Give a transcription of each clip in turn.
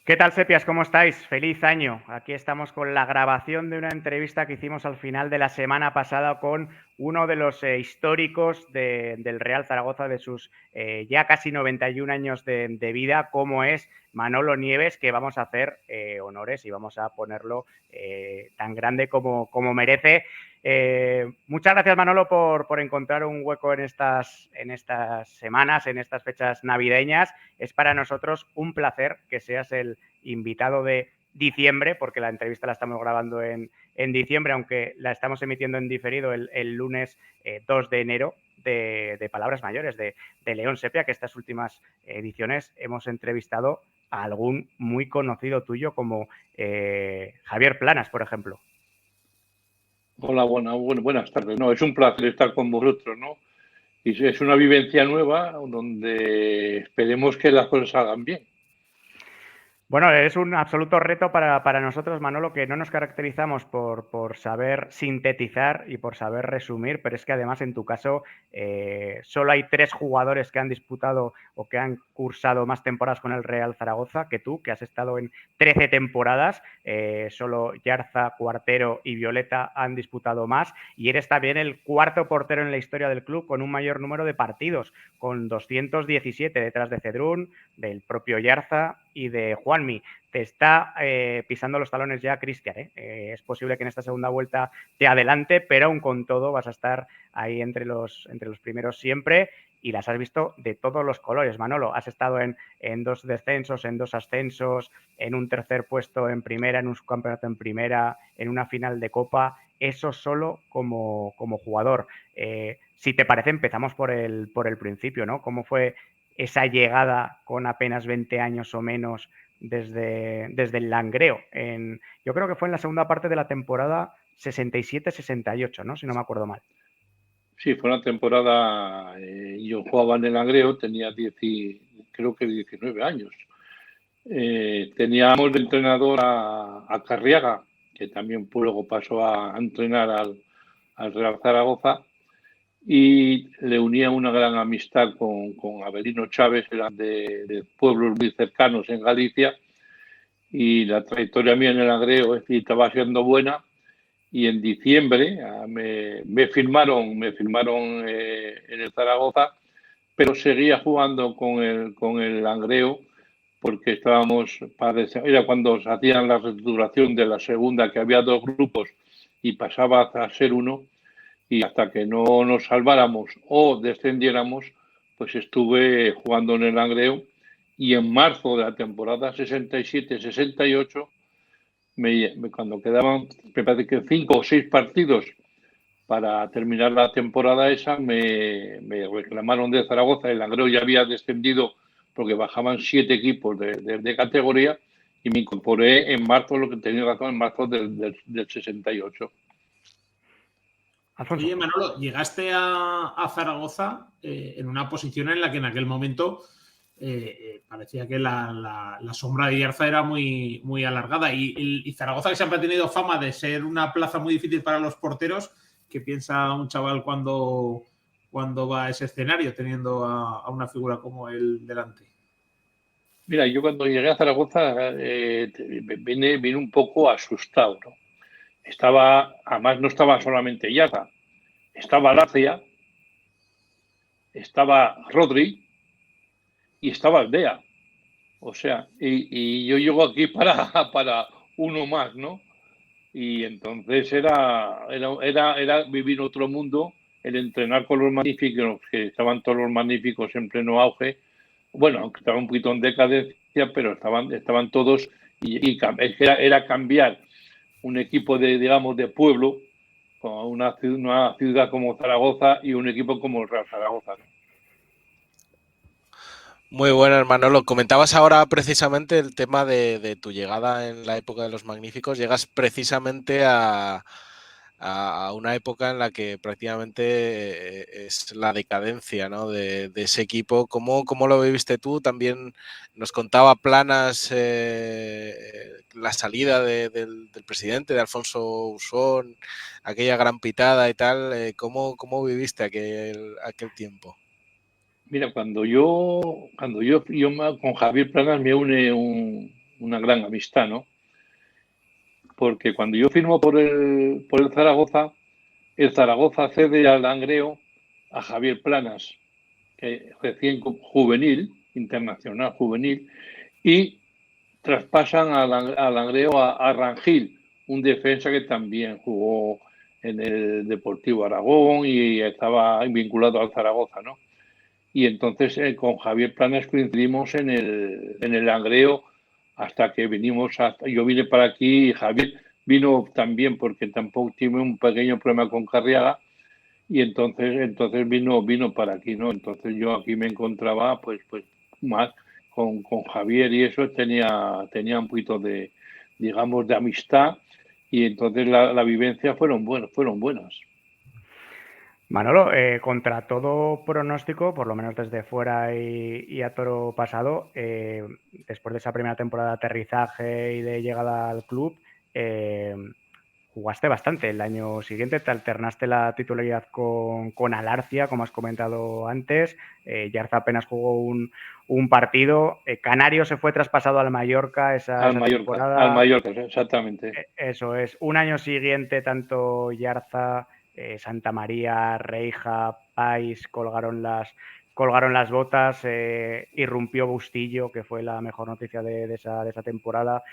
¿Qué tal, Sepias? ¿Cómo estáis? Feliz año. Aquí estamos con la grabación de una entrevista que hicimos al final de la semana pasada con uno de los históricos del Real Zaragoza, de sus ya casi 91 años de vida, como es Manolo Nieves, que vamos a hacer honores y vamos a ponerlo tan grande como merece. Muchas gracias, Manolo, por encontrar un hueco en estas semanas, en estas fechas navideñas. Es para nosotros un placer que seas el invitado de diciembre, porque la entrevista la estamos grabando en diciembre, aunque la estamos emitiendo en diferido el lunes 2 de enero, de Palabras Mayores, de León Sepia, que estas últimas ediciones hemos entrevistado a algún muy conocido tuyo como Javier Planas, por ejemplo. Hola, buenas tardes. No, es un placer estar con vosotros, ¿no? Y es una vivencia nueva donde esperemos que las cosas salgan bien. Bueno, es un absoluto reto para nosotros, Manolo, que no nos caracterizamos por saber sintetizar y por saber resumir, pero es que además en tu caso solo hay 3 jugadores que han disputado o que han cursado más temporadas con el Real Zaragoza que tú, que has estado en 13 temporadas. Solo Yarza, Cuartero y Violeta han disputado más, y eres también el cuarto portero en la historia del club con un mayor número de partidos, con 217 detrás de Cedrún, del propio Yarza y de Juanmi. Te está pisando los talones ya Cristian. Es posible que en esta segunda vuelta te adelante, pero aún con todo vas a estar ahí entre los primeros siempre, y las has visto de todos los colores, Manolo. Has estado en 2 descensos, en 2 ascensos, en un tercer puesto en primera, en un subcampeonato en primera, en una final de Copa. Eso solo como jugador. Si te parece, empezamos por el principio, ¿no? ¿Cómo fue esa llegada con apenas 20 años o menos desde el Langreo? Yo creo que fue en la segunda parte de la temporada 67-68, ¿no? Si no me acuerdo mal. Sí, fue una temporada, yo jugaba en el Langreo, tenía creo que 19 años. Teníamos de entrenador a Carriaga, que también luego pasó a entrenar al Real Zaragoza, y le unía una gran amistad con Avelino Chávez, eran de pueblos muy cercanos en Galicia, y la trayectoria mía en el Langreo estaba siendo buena, y en diciembre me firmaron en el Zaragoza, pero seguía jugando con el Langreo porque era cuando se hacían la reestructuración de la segunda, que había 2 grupos y pasaba a ser uno, y hasta que no nos salváramos o descendiéramos, pues estuve jugando en el Langreo, y en marzo de la temporada 67-68, cuando quedaban, me parece que 5 o 6 partidos para terminar la temporada esa, me reclamaron de Zaragoza. El Langreo ya había descendido porque bajaban 7 equipos de categoría, y me incorporé en marzo, lo que tenía razón, en marzo del 68. Alfonso. Oye, Manolo, llegaste a Zaragoza en una posición en la que en aquel momento parecía que la sombra de Yarza era muy, muy alargada, y Zaragoza, que siempre ha tenido fama de ser una plaza muy difícil para los porteros. ¿Qué piensa un chaval cuando va a ese escenario teniendo a una figura como él delante? Mira, yo cuando llegué a Zaragoza vine un poco asustado, ¿no? Además no estaba solamente Yarza, estaba Lacia, estaba Rodri y estaba Aldea. O sea, y yo llego aquí para uno más, ¿no? Y entonces era vivir otro mundo, el entrenar con los magníficos, que estaban todos los magníficos en pleno auge. Bueno, aunque estaban un poquito en decadencia, pero estaban todos, era cambiar un equipo digamos, de pueblo con una ciudad como Zaragoza y un equipo como el Real Zaragoza, ¿no? Muy buenas, Manolo. Comentabas ahora precisamente el tema de tu llegada en la época de los Magníficos. Llegas precisamente a una época en la que prácticamente es la decadencia, ¿no?, de ese equipo. ¿Cómo lo viviste tú? También nos contaba Planas la salida del presidente, de Alfonso Usón, aquella gran pitada y tal. ¿Cómo viviste aquel tiempo? Mira, con Javier Planas me une una gran amistad, ¿no? Porque cuando yo firmo por el Zaragoza cede al Langreo a Javier Planas, que recién juvenil, internacional juvenil, y traspasan al Langreo a Rangil, un defensa que también jugó en el Deportivo Aragón y estaba vinculado al Zaragoza, ¿no? Y entonces con Javier Planas coincidimos en el Langreo hasta que yo vine para aquí y Javier vino también porque tampoco tuve un pequeño problema con Carriaga y entonces vino para aquí, ¿no? Entonces yo aquí me encontraba pues más con Javier y eso tenía un poquito de, digamos, de amistad y entonces la vivencia fueron buenas. Manolo, contra todo pronóstico, por lo menos desde fuera y a toro pasado, después de esa primera temporada de aterrizaje y de llegada al club, jugaste bastante. El año siguiente te alternaste la titularidad con Alarcia, como has comentado antes. Yarza apenas jugó un partido. Canario se fue traspasado al Mallorca esa temporada. Al Mallorca, exactamente. Eso es. Un año siguiente, tanto Yarza, Santa María, Reija, Pais colgaron las botas, irrumpió Bustillo, que fue la mejor noticia de esa temporada.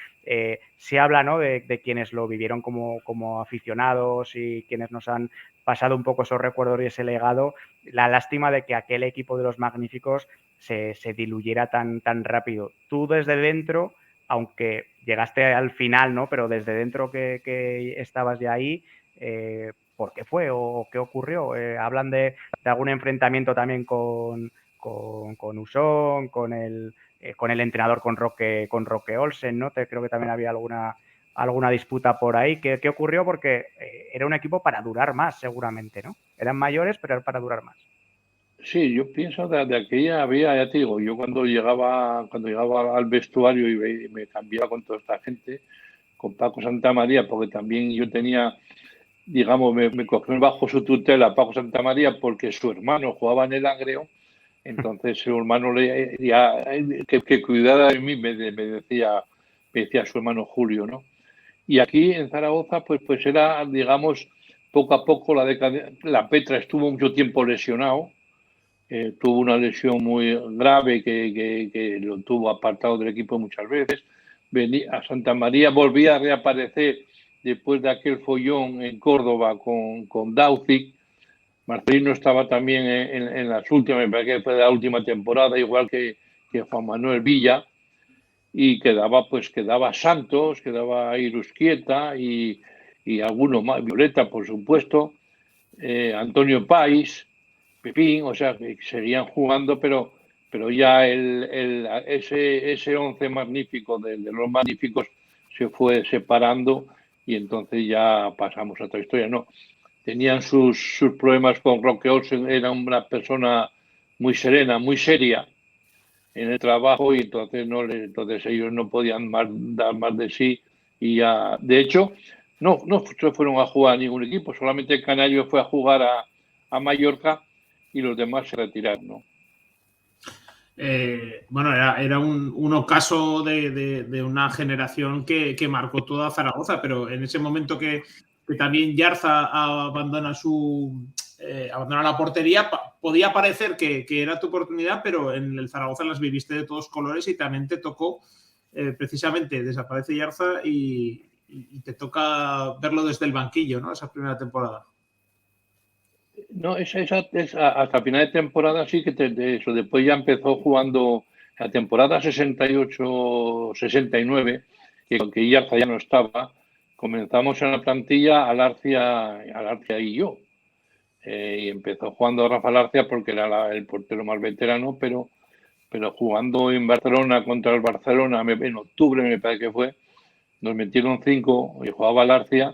Se habla, ¿no?, de quienes lo vivieron como aficionados y quienes nos han pasado un poco esos recuerdos y ese legado. La lástima de que aquel equipo de los Magníficos se diluyera tan rápido. Tú desde dentro, aunque llegaste al final, ¿no?, pero desde dentro que estabas ya ahí, ¿por qué fue o qué ocurrió? Hablan de algún enfrentamiento también con Usón, con el entrenador, con Roque Olsen, ¿no? Creo que también había alguna disputa por ahí. ¿Qué ocurrió? Porque era un equipo para durar más, seguramente, ¿no? Eran mayores, pero era para durar más. Sí, yo pienso de aquella había, ya te digo, yo cuando llegaba al vestuario y me cambiaba con toda esta gente, con Paco Santamaría, porque también yo tenía, digamos, me cogió bajo su tutela Paco Santamaría porque su hermano jugaba en el Langreo, entonces su hermano que cuidara de mí, me decía su hermano Julio, ¿no? Y aquí en Zaragoza, pues era, digamos, poco a poco la Petra estuvo mucho tiempo lesionado. Tuvo una lesión muy grave que lo tuvo apartado del equipo muchas veces. Venía a Santa María, volvía a reaparecer después de aquel follón en Córdoba con Daucic. Marcelino estaba también en las últimas, me parece que fue de la última temporada, igual que Juan Manuel Villa, y quedaba Santos, quedaba Irusquieta y alguno más, Violeta, por supuesto, Antonio Pais, Pepín, o sea, que seguían jugando, pero ya ese 11 magnífico de los magníficos se fue separando y entonces ya pasamos a otra historia. No, tenían sus problemas con Roque Olsen, era una persona muy serena, muy seria en el trabajo y entonces ellos no podían dar más de sí y ya, de hecho, no se fueron a jugar a ningún equipo, solamente el Canario fue a jugar a Mallorca y los demás se retiraron, ¿no? Bueno, era un ocaso de una generación que marcó toda Zaragoza, pero en ese momento que también Yarza abandona la portería, podía parecer que era tu oportunidad, pero en el Zaragoza las viviste de todos colores y también te tocó, precisamente, desaparece Yarza y te toca verlo desde el banquillo, ¿no? Esa primera temporada. No, hasta final de temporada sí que eso. Después ya empezó jugando la temporada 68-69, que Yarza ya no estaba. Comenzamos en la plantilla Alarcia y yo. Y empezó jugando Rafa Alarcia porque era el portero más veterano, pero jugando en Barcelona contra el Barcelona en octubre, me parece que fue, nos metieron 5 y jugaba Alarcia.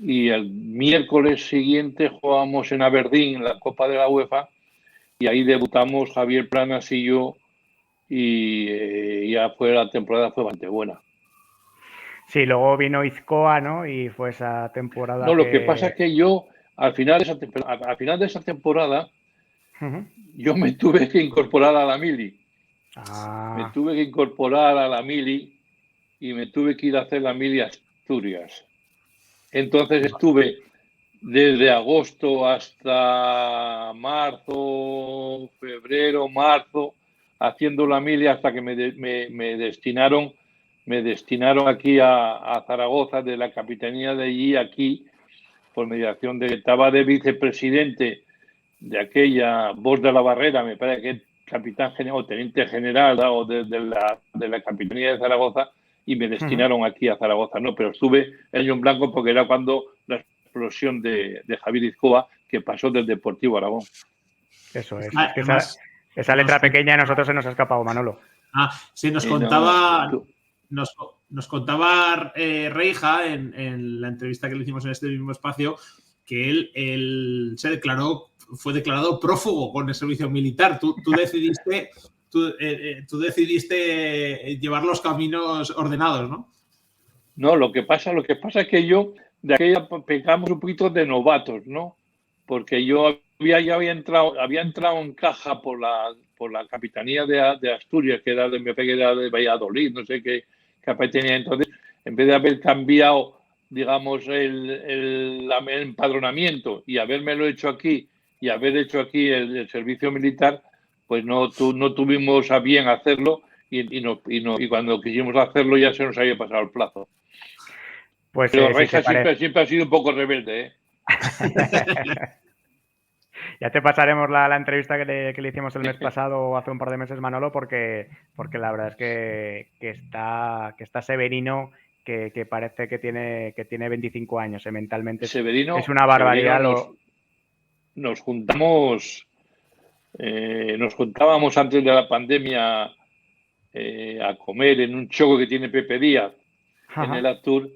Y el miércoles siguiente jugábamos en Aberdeen, en la Copa de la UEFA, y ahí debutamos Javier Planas y yo, y ya la temporada fue bastante buena. Sí, luego vino Izcoa, ¿no? Y fue esa temporada. No, lo que pasa es que yo, al final de esa temporada, yo me tuve que incorporar a la Mili. Me tuve que incorporar a la Mili y me tuve que ir a hacer la mili a Asturias. Entonces estuve desde agosto hasta marzo, febrero, marzo, haciendo la mili hasta que me destinaron aquí a Zaragoza, de la capitanía de allí aquí, por mediación de, estaba de vicepresidente de aquella Voz de la Barrera, me parece que es capitán general o teniente general, ¿no? O de la capitanía de Zaragoza, y me destinaron aquí a Zaragoza, ¿no? Pero estuve año en blanco porque era cuando la explosión de Javier Izcoa, que pasó del Deportivo Aragón. Eso es. Es que esa letra pequeña a nosotros se nos ha escapado, Manolo. Sí, nos contaba Reija en la entrevista que le hicimos en este mismo espacio que él fue declarado prófugo con el servicio militar. Tú decidiste llevar los caminos ordenados, ¿no? No, lo que pasa es que yo de aquella pegamos un poquito de novatos, ¿no? Porque yo había entrado en caja por la capitanía de Asturias, que era de Valladolid, no sé qué capitanía. Entonces, en vez de haber cambiado, digamos, el empadronamiento y habérmelo hecho aquí y haber hecho aquí el servicio militar, pues no tuvimos a bien hacerlo y cuando quisimos hacerlo ya se nos había pasado el plazo. Pues, pero Reija siempre ha sido un poco rebelde, ¿eh? Ya te pasaremos la entrevista que le hicimos el mes pasado o hace un par de meses, Manolo, porque la verdad es que está Severino, que parece que tiene 25 años, mentalmente Severino, es una barbaridad. Nos juntábamos antes de la pandemia a comer en un choco que tiene Pepe Díaz. Ajá. En el Actur,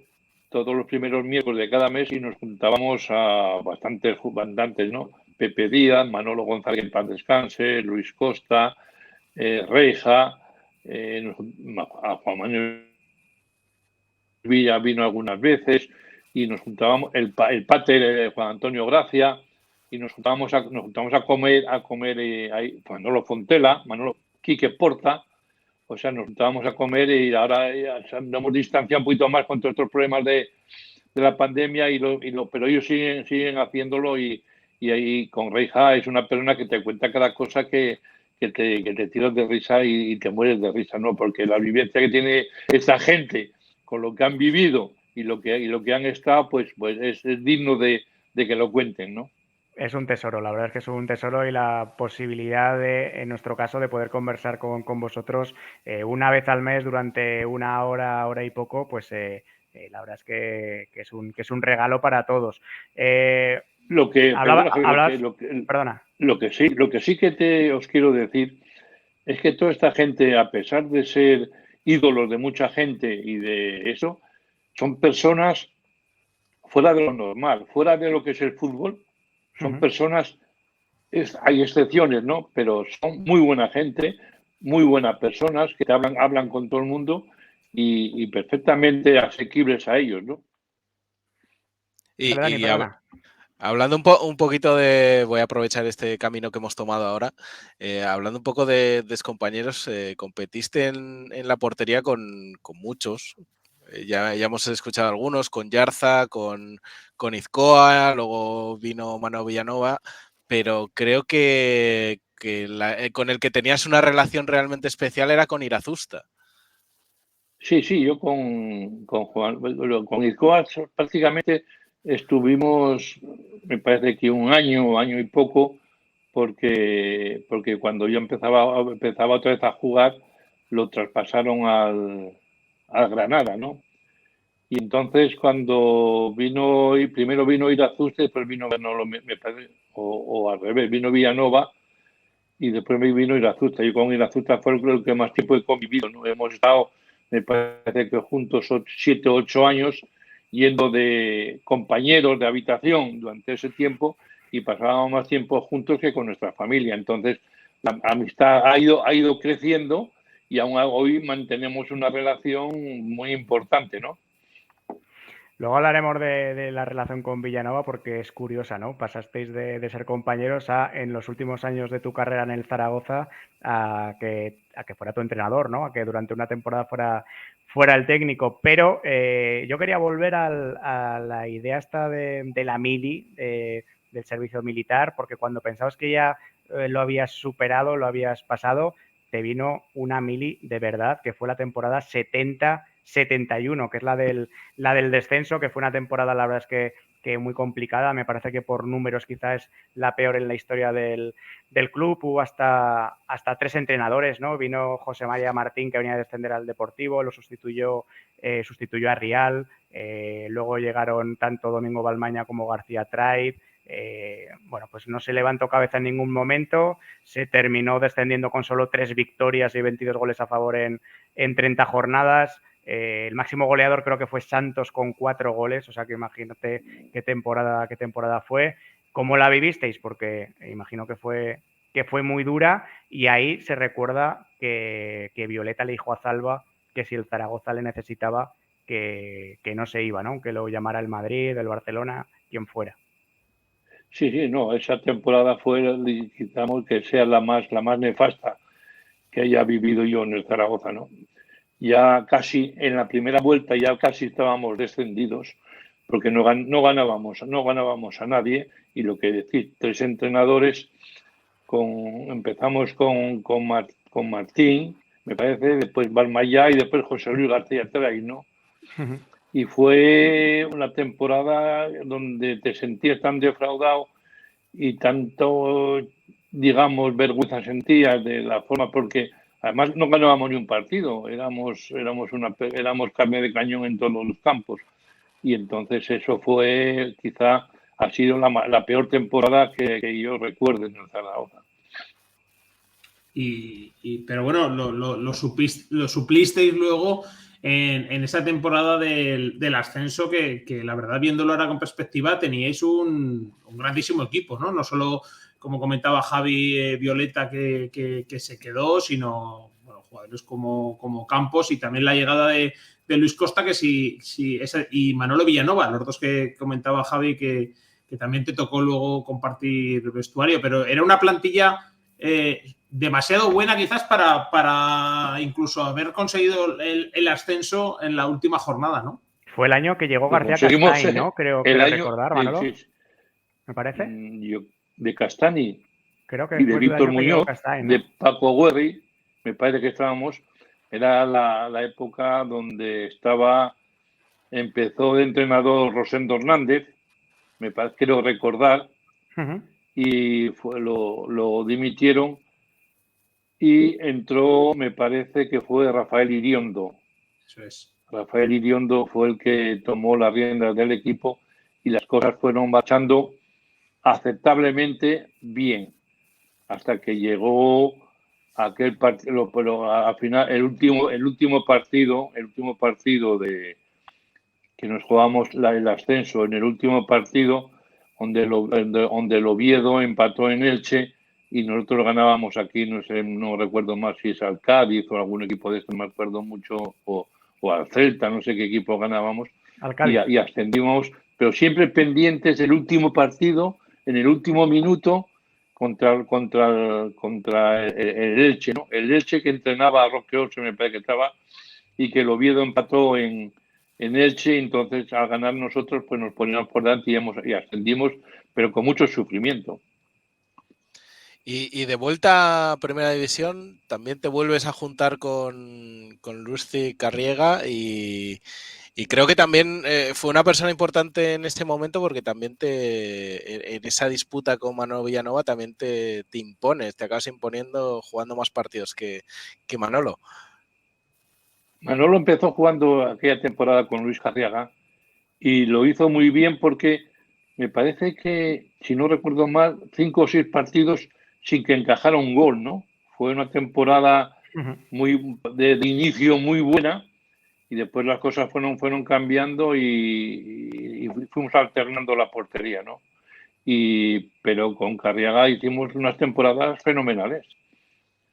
todos los primeros miércoles de cada mes, y nos juntábamos a bastantes, ¿no? Pepe Díaz, Manolo González, en paz descanse, Luis Costa, Reija, a Juan Manuel Villa vino algunas veces, y nos juntábamos, el pater Juan Antonio Gracia, y nos juntábamos a comer ahí, Manolo Fontela, Manolo Quique Porta. O sea, nos juntábamos a comer y ahora nos hemos distanciado un poquito más con todos estos problemas de la pandemia, pero ellos siguen haciéndolo, y ahí con Reija es una persona que te cuenta cada cosa que te tiras de risa y te mueres de risa, ¿no? Porque la vivencia que tiene esa gente con lo que han vivido y lo que han estado, pues es digno de que lo cuenten, ¿no? Es un tesoro, la verdad es que es un tesoro, y la posibilidad en nuestro caso, de poder conversar con vosotros una vez al mes durante una hora y poco, pues la verdad es que es un regalo para todos. Perdona. Lo que sí que os quiero decir es que toda esta gente, a pesar de ser ídolos de mucha gente y de eso, son personas fuera de lo normal, fuera de lo que es el fútbol. Son personas, hay excepciones, ¿no? Pero son muy buena gente, muy buenas personas que hablan con todo el mundo y perfectamente asequibles a ellos, ¿no? Hablando un poquito voy a aprovechar este camino que hemos tomado ahora, hablando un poco de compañeros, competiste en la portería con muchos. Ya hemos escuchado algunos, con Yarza, con Izcoa, luego vino Manu Villanova, pero creo que con el que tenías una relación realmente especial era con Irazusta. Sí, yo con Izcoa prácticamente estuvimos, me parece que un año y poco, porque cuando yo empezaba otra vez a jugar, lo traspasaron al Granada, ¿no? Y entonces cuando primero vino Irazusta, después vino o al revés, vino Villanova y después me vino Irazusta. Y con Irazusta fue el que más tiempo he convivido, ¿no? Hemos estado, me parece que juntos 7 o 8 años, yendo de compañeros de habitación durante ese tiempo, y pasábamos más tiempo juntos que con nuestra familia. Entonces la amistad ha ido creciendo, y aún hoy mantenemos una relación muy importante, ¿no? Luego hablaremos de la relación con Villanova, porque es curiosa, ¿no? Pasasteis de ser compañeros en los últimos años de tu carrera en el Zaragoza, a que fuera tu entrenador, ¿no? A que durante una temporada fuera el técnico. Pero yo quería volver a la idea esta de la mili, del servicio militar, porque cuando pensabas que ya lo habías superado, lo habías pasado, te vino una mili de verdad, que fue la temporada 70-71, que es la del descenso, que fue una temporada, la verdad es que muy complicada. Me parece que por números quizás es la peor en la historia del club. Hubo hasta 3 entrenadores, ¿no? Vino José María Martín, que venía a descender al Deportivo, lo sustituyó a Rial. Luego llegaron tanto Domingo Balmaña como García Traid. Bueno, pues no se levantó cabeza en ningún momento. Se terminó descendiendo con solo 3 victorias y 22 goles a favor en 30 jornadas. El máximo goleador creo que fue Santos con 4 goles, o sea que imagínate qué temporada fue. ¿Cómo la vivisteis? Porque imagino que fue muy dura, y ahí se recuerda que Violeta le dijo a Zalba que si el Zaragoza le necesitaba, que no se iba, ¿no? Que lo llamara el Madrid, el Barcelona, quien fuera. Sí, no, esa temporada fue, digamos, que sea la más nefasta que haya vivido yo en el Zaragoza, ¿no? Ya casi en la primera vuelta ya casi estábamos descendidos, porque no ganábamos a nadie, y lo que decir, 3 entrenadores, empezamos con Martín, me parece, después Balmayá y después José Luis García Tray, ¿no? Y fue una temporada donde te sentías tan defraudado y tanto, digamos, vergüenza sentías de la forma, porque además no ganábamos ni un partido, éramos carne de cañón en todos los campos. Y entonces eso fue, quizá, ha sido la peor temporada que yo recuerdo en el Zaragoza. Pero bueno, lo suplisteis luego en esa temporada del ascenso, que la verdad, viéndolo ahora con perspectiva, teníais un grandísimo equipo, ¿no? No solo, como comentaba Javi, Violeta, que se quedó, sino jugadores como Campos, y también la llegada de Luis Costa, y Manolo Villanova, los dos que comentaba Javi, que también te tocó luego compartir vestuario. Pero era una plantilla demasiado buena quizás para incluso haber conseguido el ascenso en la última jornada, ¿no? Fue el año que llegó García Castany, ¿no? Creo recordar, Manolo. ¿Me parece? De Castany. Creo que y de Víctor Muñoz, Castany, ¿no? de Paco Guerri, me parece que estábamos, era la época donde empezó de entrenador Rosendo Hernández, me parece, quiero recordar, y lo dimitieron, y entró, me parece que fue Rafael Iriondo. Eso es. Rafael Iriondo fue el que tomó las riendas del equipo, y las cosas fueron marchando aceptablemente bien, hasta que llegó aquel partido, pero al final el último partido de que nos jugamos el ascenso, en el último partido donde el Oviedo empató en Elche y nosotros ganábamos aquí, no sé, no recuerdo más si es al Cádiz o algún equipo de estos, me acuerdo mucho, o al Celta, no sé qué equipo ganábamos, y ascendimos, pero siempre pendientes del último partido, en el último minuto, contra el Elche, ¿no? El Elche, que entrenaba a Roque Olsen, me parece que estaba, y que el Oviedo empató en Elche. Entonces, al ganar nosotros, pues nos poníamos por delante y ascendimos, pero con mucho sufrimiento. Y de vuelta a Primera División, también te vuelves a juntar con Luis Carriega, y creo que también fue una persona importante en este momento, porque también en esa disputa con Manolo Villanova también te impones, te acabas imponiendo jugando más partidos que Manolo. Manolo empezó jugando aquella temporada con Luis Carriaga y lo hizo muy bien, porque me parece que, si no recuerdo mal, 5 o 6 partidos sin que encajara un gol, ¿no? Fue una temporada de inicio muy buena, y después las cosas fueron cambiando y fuimos alternando la portería, ¿no? Pero con Carriaga hicimos unas temporadas fenomenales.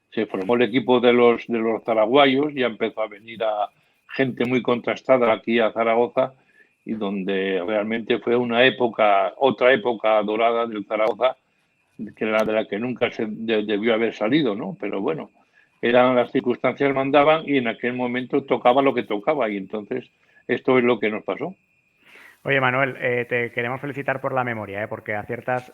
Se formó el equipo de los zaraguayos, ya empezó a venir a gente muy contrastada aquí a Zaragoza, y donde realmente fue otra época dorada del Zaragoza, que era de la que nunca se debió haber salido, ¿no? Pero bueno, eran las circunstancias mandaban y en aquel momento tocaba lo que tocaba y entonces esto es lo que nos pasó. Oye, Manuel, te queremos felicitar por la memoria, porque aciertas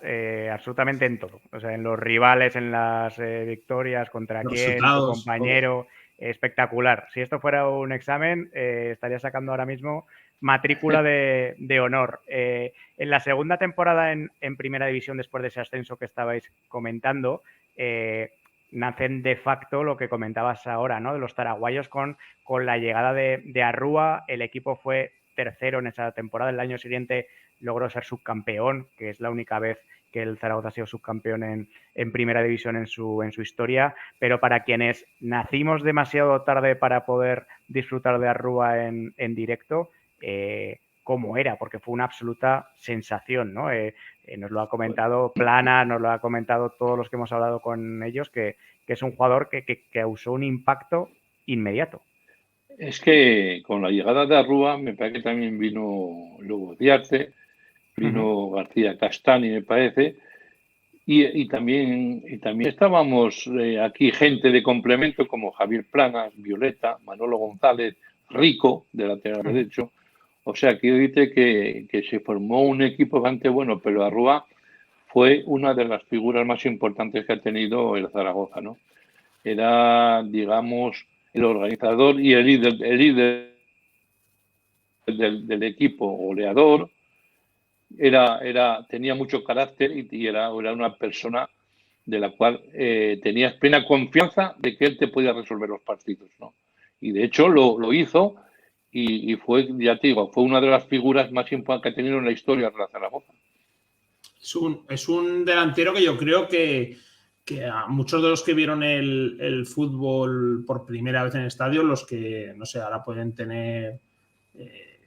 absolutamente en todo. O sea, en los rivales, en las victorias, contra Los quién, tu resultados, todo. compañero. Espectacular. Si esto fuera un examen, estaría sacando ahora mismo matrícula de honor. En la segunda temporada en Primera División, después de ese ascenso que estabais comentando, nacen de facto lo que comentabas ahora, ¿no? De los taraguayos con la llegada de Arrúa. El equipo fue tercero en esa temporada. El año siguiente logró ser subcampeón, que es la única vez que el Zaragoza ha sido subcampeón en Primera División en su historia. Pero para quienes nacimos demasiado tarde para poder disfrutar de Arrúa en directo, cómo era, porque fue una absoluta sensación, ¿no? Nos lo ha comentado Plana, nos lo ha comentado todos los que hemos hablado con ellos, que es un jugador que causó un impacto inmediato. Es que con la llegada de Arrúa me parece que también vino Lobo Diarte, vino García Castani, me parece, y también estábamos aquí gente de complemento como Javier Planas, Violeta, Manolo González, Rico, de lateral derecho. O sea, quiero decirte que se formó un equipo bastante bueno, pero Arrúa fue una de las figuras más importantes que ha tenido el Zaragoza, ¿no? Era, digamos, el organizador y el líder del equipo, goleador. Tenía mucho carácter y era una persona de la cual tenías plena confianza de que él te podía resolver los partidos, ¿no? Y de hecho lo hizo y fue, ya te digo, fue una de las figuras más importantes que ha tenido en la historia de la Zaragoza. Es un delantero que yo creo que a muchos de los que vieron el fútbol por primera vez en el estadio, los que, no sé, ahora pueden tener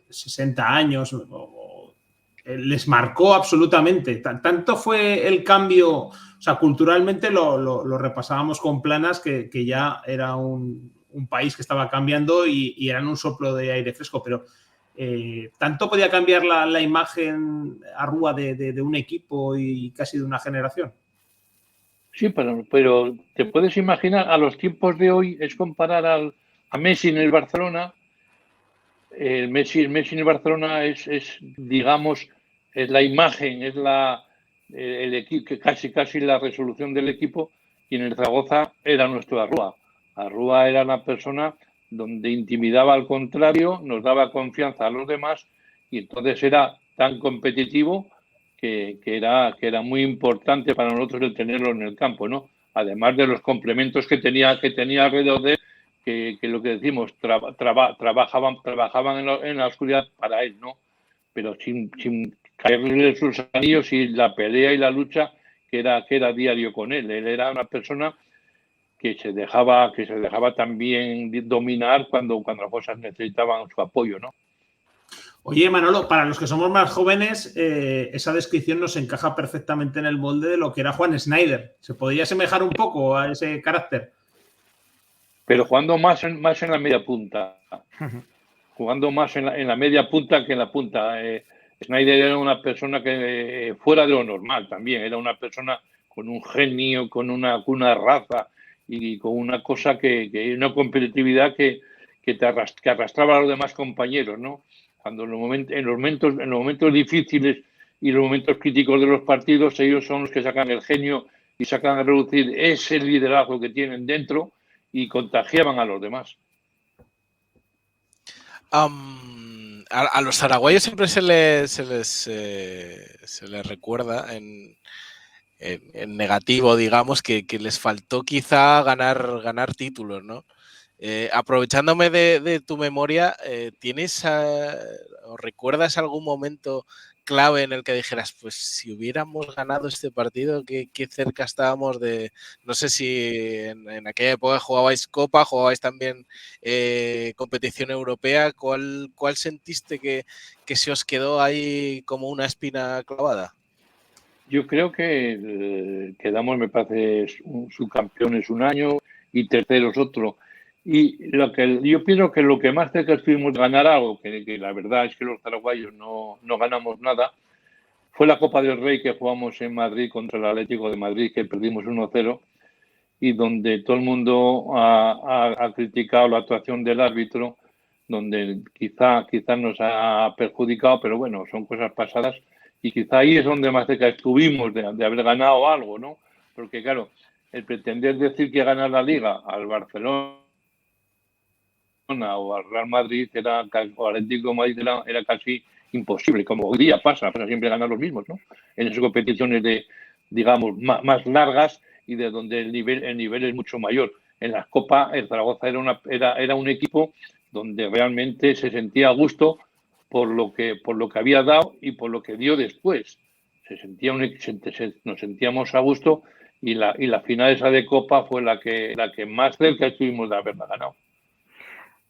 60 años, les marcó absolutamente. Tanto fue el cambio, o sea, culturalmente lo repasábamos con Planas, que ya era un país que estaba cambiando y eran un soplo de aire fresco, pero tanto podía cambiar la imagen Arrúa de un equipo y casi de una generación. Sí, pero te puedes imaginar, a los tiempos de hoy es comparar a Messi en el Barcelona. Messi en el Barcelona es, digamos, es la imagen, es el equipo, casi la resolución del equipo, y en el Zaragoza era nuestro Arrúa. Arrúa era una persona donde intimidaba al contrario, nos daba confianza a los demás y entonces era tan competitivo que era muy importante para nosotros el tenerlo en el campo, ¿no? Además de los complementos que tenía alrededor de él, que lo que decimos, trabajaban en la oscuridad para él, ¿no? Pero sin caerle sus anillos y la pelea y la lucha que era diario con él. Él era una persona que se dejaba también dominar cuando las cosas necesitaban su apoyo, ¿no? Oye, Manolo, para los que somos más jóvenes, esa descripción nos encaja perfectamente en el molde de lo que era Juan Schneider. ¿Se podría asemejar un poco a ese carácter? Pero jugando más en la media punta. Jugando más en la media punta que en la punta. Schneider era una persona que fuera de lo normal también. Era una persona con un genio, con una raza y con una cosa una competitividad que arrastraba a los demás compañeros, ¿no? Cuando en los momentos difíciles y los momentos críticos de los partidos, ellos son los que sacan el genio y sacan a reducir ese liderazgo que tienen dentro y contagiaban a los demás. A los zaragoyos siempre se les recuerda en negativo, digamos, que les faltó quizá ganar títulos, ¿no? Aprovechándome de tu memoria, ¿tienes o recuerdas algún momento clave en el que dijeras, pues si hubiéramos ganado este partido, qué cerca estábamos de, no sé si en aquella época jugabais Copa, jugabais también competición europea, ¿cuál sentiste que se os quedó ahí como una espina clavada? Yo creo que quedamos, me parece, subcampeones un año y terceros otro. Y yo pienso que lo que más cerca estuvimos de ganar algo, que la verdad es que los zaragoyos no ganamos nada, fue la Copa del Rey que jugamos en Madrid contra el Atlético de Madrid, que perdimos 1-0, y donde todo el mundo ha criticado la actuación del árbitro, donde quizá nos ha perjudicado, pero bueno, son cosas pasadas, y quizá ahí es donde más cerca estuvimos de haber ganado algo, ¿no? Porque claro, el pretender decir que ganar la Liga al Barcelona o al Real Madrid o al Atlético de Madrid era casi imposible, como hoy día pasa siempre ganan los mismos, ¿no? En esas competiciones digamos, más largas y de donde el nivel es mucho mayor. En las Copas, el Zaragoza era un equipo donde realmente se sentía a gusto por lo que había dado y por lo que dio después. Nos sentíamos a gusto, y la final esa de Copa fue la que más cerca estuvimos de haberla ganado.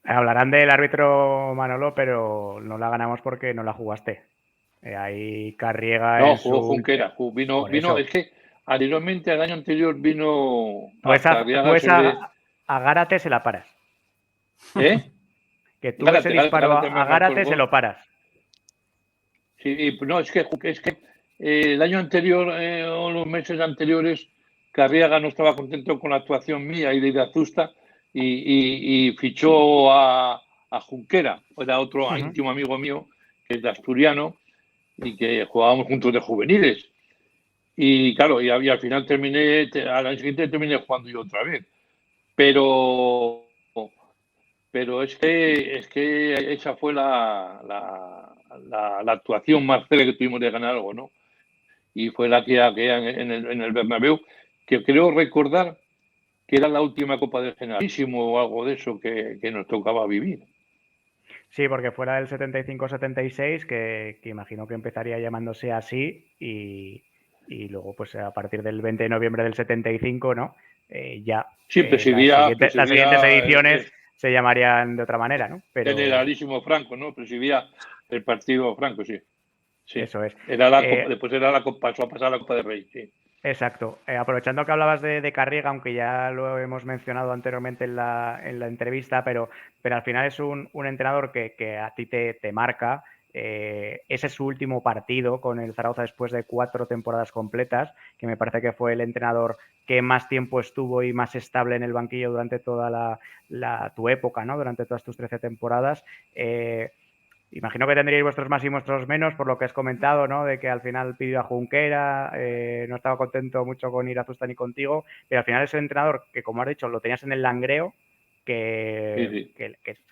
Hablarán del árbitro, Manolo, pero no la ganamos porque no la jugaste. Ahí Carriega No, en jugó su... Junquera. Vino, es que anteriormente, al año anterior, vino Pues a Gárate se la paras. ¿Eh? Que tú ese disparo a Gárate se lo paras. Sí, no, es que el año anterior o los meses anteriores, Carriaga no estaba contento con la actuación mía y de Azusta, y fichó a Junquera, era otro íntimo amigo mío, que es de asturiano, y que jugábamos juntos de juveniles. Y claro, y al final al año siguiente terminé jugando yo otra vez. Pero es que esa fue la actuación más cerca que tuvimos de ganar algo, ¿no? Y fue la que en el Bernabéu, que creo recordar que era la última Copa del Generalísimo o algo de eso que nos tocaba vivir. Sí, porque fue la del 75-76, que imagino que empezaría llamándose así, y luego, pues a partir del 20 de noviembre del 75, ¿no? Ya sí, las siguientes ediciones se llamarían de otra manera, ¿no? Pero... Generalísimo Franco, ¿no? Presidía el partido Franco, sí. Eso es. Después pasó a pasar la Copa del Rey, sí. Exacto. Aprovechando que hablabas de Carriega, aunque ya lo hemos mencionado anteriormente en la entrevista, pero al final es un entrenador que a ti te marca. Ese es su último partido con el Zaragoza después de 4 temporadas completas, que me parece que fue el entrenador que más tiempo estuvo y más estable en el banquillo durante toda tu época, ¿no? Durante todas tus 13 temporadas. Imagino que tendríais vuestros más y vuestros menos, por lo que has comentado, ¿no? De que al final pidió a Junquera, no estaba contento mucho con ir a Azusta ni contigo, pero al final es el entrenador que, como has dicho, lo tenías en el Langreo, que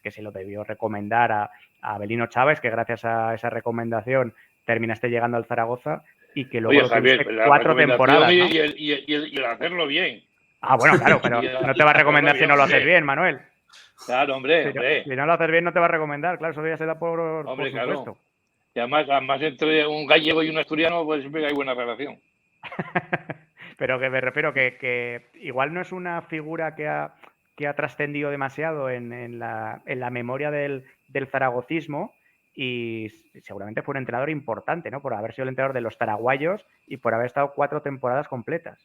se lo debió recomendar a Abelino Chávez, que gracias a esa recomendación terminaste llegando al Zaragoza, y que luego lo tuviste 4 temporadas, ¿no? Y el hacerlo bien. Ah, bueno, claro, pero no te va a recomendar si no lo haces bien, Manuel. Claro, hombre. Si no lo haces bien, no te va a recomendar. Claro, eso ya se da por supuesto. Claro. Y además entre un gallego y un asturiano, pues siempre hay buena relación. Pero que me refiero que igual no es una figura que ha trascendido demasiado en la memoria del zaragocismo, y seguramente fue un entrenador importante, ¿no? Por haber sido el entrenador de los zaraguayos y por haber estado 4 temporadas completas.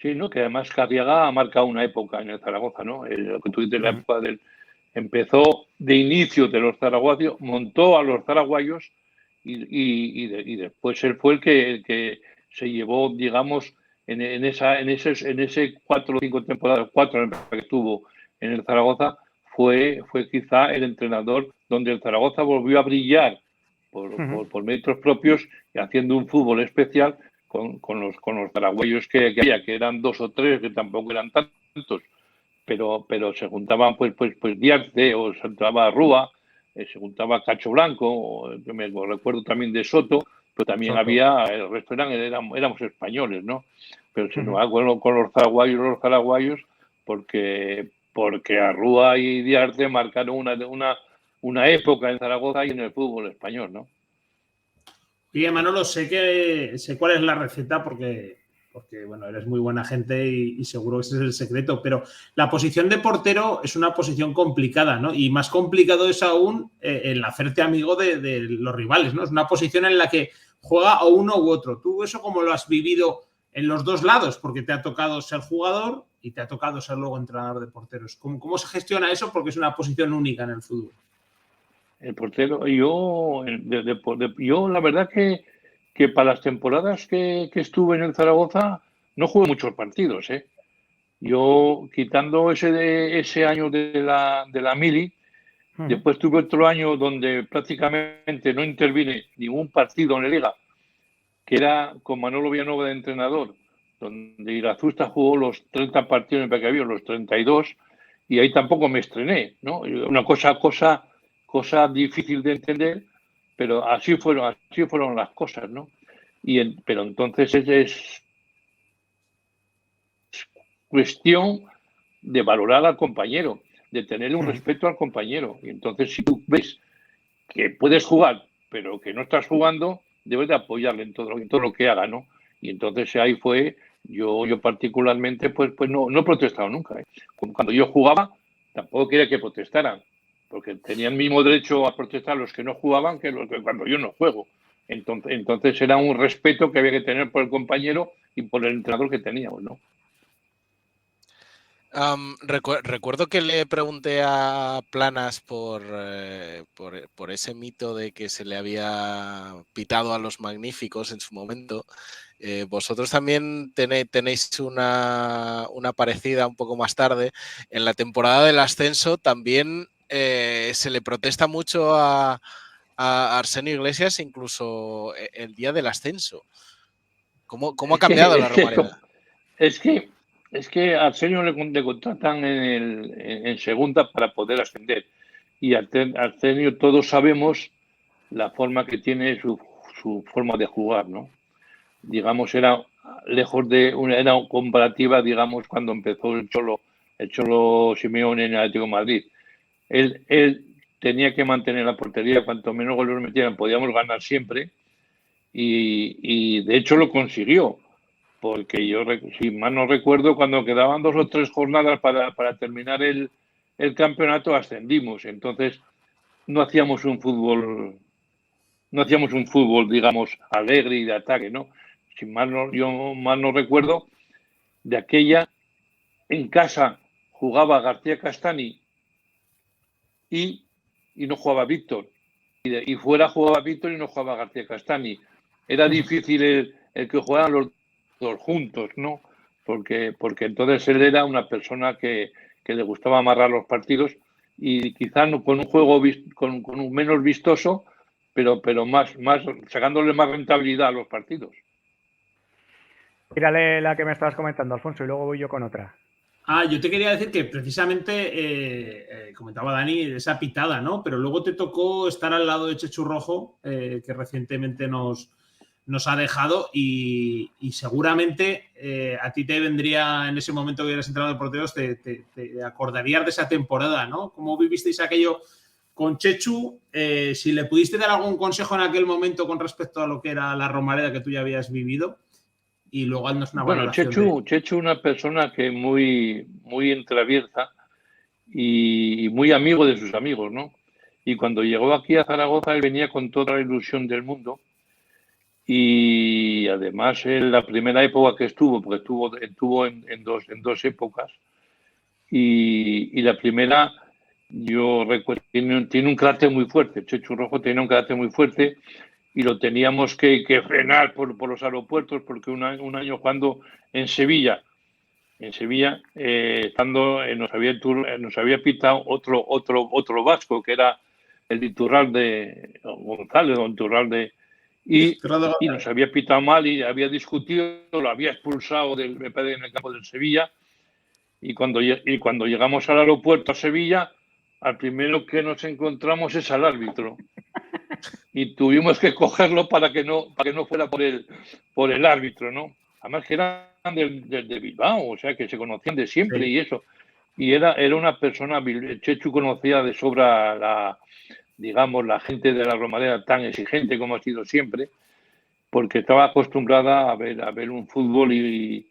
Sí, ¿no? Que además Carriaga ha marcado una época en el Zaragoza, ¿no? Lo que tú dices, la época empezó de inicio de los zaragozios, montó a los zaraguayos, y después él fue el que se llevó, digamos, en ese 4 o 5 temporadas, 4 que estuvo en el Zaragoza, fue quizá el entrenador donde el Zaragoza volvió a brillar por méritos propios y haciendo un fútbol especial con los zaraguayos que había, que eran 2 o 3, que tampoco eran tantos, pero se juntaban pues Diarce, o se juntaba Rúa, se juntaba Cacho Blanco, que me recuerdo también de Soto, pero también había, el resto éramos españoles, ¿no? Pero se nos va con los zaraguayos, porque Arrúa y Diarce marcaron una época en Zaragoza y en el fútbol español, ¿no? Oye, Manolo, sé cuál es la receta porque bueno, eres muy buena gente y seguro que ese es el secreto, pero la posición de portero es una posición complicada, ¿no? Y más complicado es aún el hacerte amigo de los rivales, ¿no? Es una posición en la que juega o uno u otro. ¿Tú eso cómo lo has vivido en los dos lados? Porque te ha tocado ser jugador y te ha tocado ser luego entrenador de porteros. ¿Cómo se gestiona eso? Porque es una posición única en el fútbol. El portero, yo la verdad que que para las temporadas que estuve en el Zaragoza no jugué muchos partidos, ¿eh? Yo, quitando ese año de la Mili, después tuve otro año donde prácticamente no intervine ningún partido en la Liga, que era con Manolo Villanueva de entrenador, donde Irazusta jugó los 30 partidos en el que había los 32, y ahí tampoco me estrené, ¿no? Una cosa difícil de entender, pero así fueron las cosas, ¿no? Pero entonces es cuestión de valorar al compañero, de tenerle un respeto al compañero. Y entonces, si tú ves que puedes jugar, pero que no estás jugando, debes de apoyarle en todo lo que haga, ¿no? Y entonces ahí fue, yo particularmente, pues no he protestado nunca, ¿eh? Cuando yo jugaba, tampoco quería que protestaran, porque tenían el mismo derecho a protestar los que no jugaban que los que cuando yo no juego. Entonces era un respeto que había que tener por el compañero y por el entrenador que teníamos, ¿no? Recuerdo que le pregunté a Planas por ese mito de que se le había pitado a los magníficos en su momento. Vosotros también tenéis una parecida un poco más tarde. En la temporada del ascenso también se le protesta mucho a Arsenio Iglesias, incluso el día del ascenso. ¿Cómo ha cambiado la Romareda? Es que a Arsenio le contratan en segunda para poder ascender. Y Arsenio, todos sabemos la forma que tiene su forma de jugar, ¿no? Digamos, era lejos de era comparativa, digamos, cuando empezó el Cholo Simeone en el Atlético de Madrid. Él tenía que mantener la portería, cuanto menos goles metieran, podíamos ganar siempre. Y de hecho lo consiguió, porque yo, si mal no recuerdo, cuando quedaban 2 o 3 jornadas para terminar el campeonato, ascendimos. Entonces no hacíamos un fútbol, digamos, alegre y de ataque, ¿no? Si yo mal no recuerdo, de aquella, en casa jugaba García Castani y no jugaba Víctor. Y fuera jugaba Víctor y no jugaba García Castani. Era difícil el que jugaran los dos juntos, ¿no? Porque entonces él era una persona que le gustaba amarrar los partidos y quizás con un juego con un menos vistoso, pero más sacándole más rentabilidad a los partidos. Tírale la que me estabas comentando, Alfonso, y luego voy yo con otra. Yo te quería decir que precisamente comentaba Dani esa pitada, ¿no? Pero luego te tocó estar al lado de Chechu Rojo, que recientemente nos ha dejado y seguramente a ti te vendría en ese momento que eras entrenador de porteros, te acordarías de esa temporada, ¿no? ¿Cómo vivisteis aquello con Chechu? Si le pudiste dar algún consejo en aquel momento con respecto a lo que era la Romareda que tú ya habías vivido. Y luego haznos una valoración. Chechu una persona que muy entreabierta y muy amigo de sus amigos, ¿no? Y cuando llegó aquí a Zaragoza, él venía con toda la ilusión del mundo. Y además, en la primera época que estuvo, porque estuvo en dos épocas, y la primera, yo recuerdo, tiene un carácter muy fuerte. Chechu Rojo tiene un carácter muy fuerte y lo teníamos que frenar por los aeropuertos, porque un año jugando en Sevilla, estando nos había pitado otro vasco, que era el Iturralde González, don Iturralde, y nos había pitado mal y había discutido, lo había expulsado en el campo del Sevilla. Y cuando llegamos al aeropuerto a Sevilla, al primero que nos encontramos es al árbitro. Y tuvimos que cogerlo para que no fuera por el árbitro, ¿no? Además que eran de Bilbao, o sea, que se conocían de siempre, sí. Y eso. Y era una persona, Chechu conocía de sobra la gente de la Romareda tan exigente como ha sido siempre, porque estaba acostumbrada a ver un fútbol y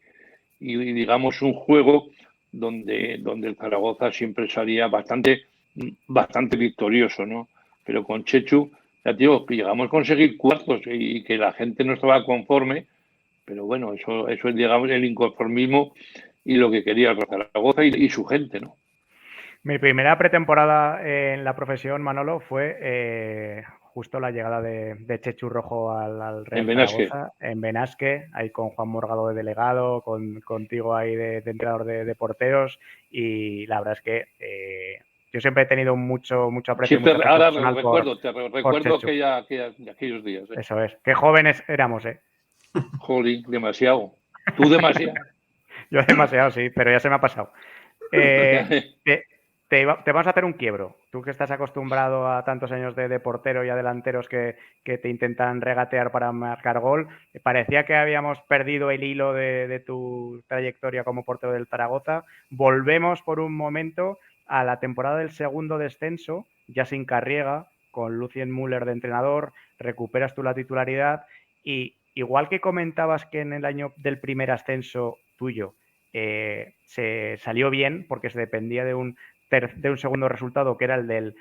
digamos un juego donde el Zaragoza siempre salía bastante victorioso, ¿no? Pero con Chechu, ya digo, que llegamos a conseguir cuartos y que la gente no estaba conforme, pero bueno, eso es, digamos, el inconformismo y lo que quería el Zaragoza y su gente, ¿no? Mi primera pretemporada en la profesión, Manolo, fue justo la llegada de Chechu Rojo al Real En Benasque. Zaragoza, en Benasque, ahí con Juan Morgado de delegado, contigo ahí de entrenador de porteros, y la verdad es que yo siempre he tenido mucho aprecio y Siempre, mucho afecto ahora personal recuerdo Chechu. aquellos días. Eso es. Qué jóvenes éramos, ¿eh? Jolín, demasiado. Tú demasiado. Yo demasiado, sí, pero ya se me ha pasado. Te vamos a hacer un quiebro. Tú que estás acostumbrado a tantos años de portero y a delanteros que te intentan regatear para marcar gol, parecía que habíamos perdido el hilo de tu trayectoria como portero del Zaragoza. Volvemos por un momento a la temporada del segundo descenso, ya sin Carriega, con Lucien Müller de entrenador, recuperas tú la titularidad y igual que comentabas que en el año del primer ascenso tuyo se salió bien porque se dependía de un segundo resultado que era el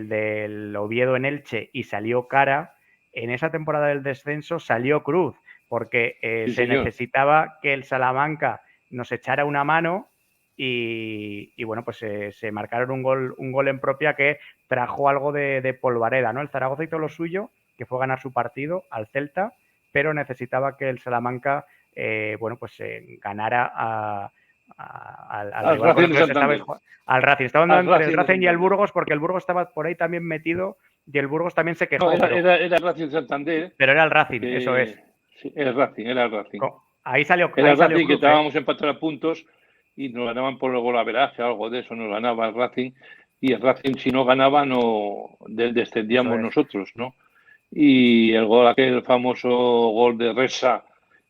del Oviedo en Elche y salió cara, en esa temporada del descenso salió cruz porque Sí, se señor. necesitaba que el Salamanca nos echara una mano y bueno, pues se marcaron un gol en propia que trajo algo de polvareda, ¿no? El Zaragoza hizo lo suyo, que fue ganar su partido al Celta, pero necesitaba que el Salamanca bueno, pues ganara al Al rival con Racing el de que Santander. al Racing. Estaban Al entre el Racing de Racing y el Santander. Burgos, porque el Burgos estaba por ahí también metido y el Burgos también se quejó. No, era el Racing de Santander. Pero era el Racing, eso es. Sí, era el Racing. Ahí salió Era el cruz, Racing que estábamos empatados a puntos y nos ganaban por el golaveraje, algo de eso nos ganaba el Racing. Y el Racing, si no ganaba, no descendíamos nosotros, ¿no? Y el gol, aquel famoso gol de Ressa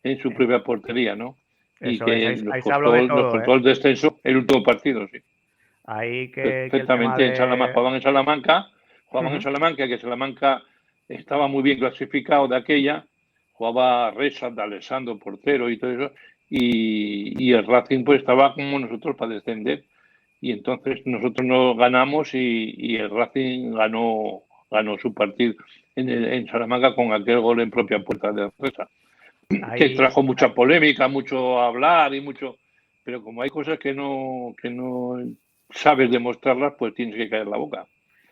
en su propia portería, ¿no? Y eso que es. nos Ahí se habló de todo, costó el descenso el último partido, sí. Ahí Perfectamente, el tema jugaban en Salamanca, que Salamanca estaba muy bien clasificado de aquella, jugaba Ressa, de Alessandro, portero y todo eso, y el Racing pues estaba como nosotros para descender, y entonces nosotros no ganamos y el Racing ganó su partido en Salamanca con aquel gol en propia puerta de Ressa, que trajo mucha polémica, mucho hablar y mucho, pero como hay cosas que no sabes demostrarlas, pues tienes que caer la boca.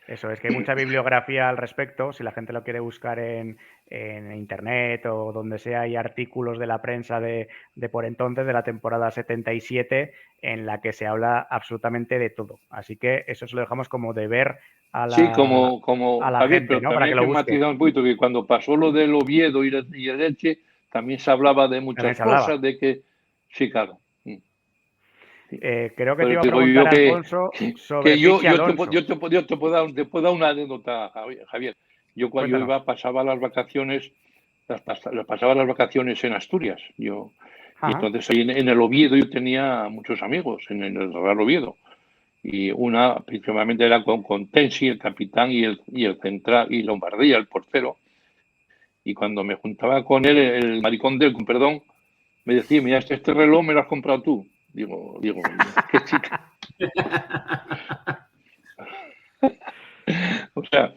Eso es, que hay mucha bibliografía al respecto. Si la gente lo quiere buscar en internet o donde sea, hay artículos de la prensa de por entonces, de la temporada 77, en la que se habla absolutamente de todo. Así que eso se lo dejamos como deber a la, sí, como a la Javier, gente, pero ¿no? Para también que hay lo que busque. matizar un poquito que cuando pasó lo del Oviedo y el Elche, también se hablaba de muchas cosas, de que sí, claro. Creo que te Pero iba a digo yo preguntar, Alfonso, sobre Pichi Alonso. te puedo dar una anécdota, Javier. Yo cuando Cuéntanos. iba pasaba las vacaciones en Asturias. Y entonces ahí en el Oviedo yo tenía muchos amigos, en el Real Oviedo. Y una principalmente era con Tensi, el capitán, y el central, y Lombardía, el portero. Y cuando me juntaba con él, el maricón de él, con perdón, me decía, mira, este reloj me lo has comprado tú. Digo, qué chica. O sea,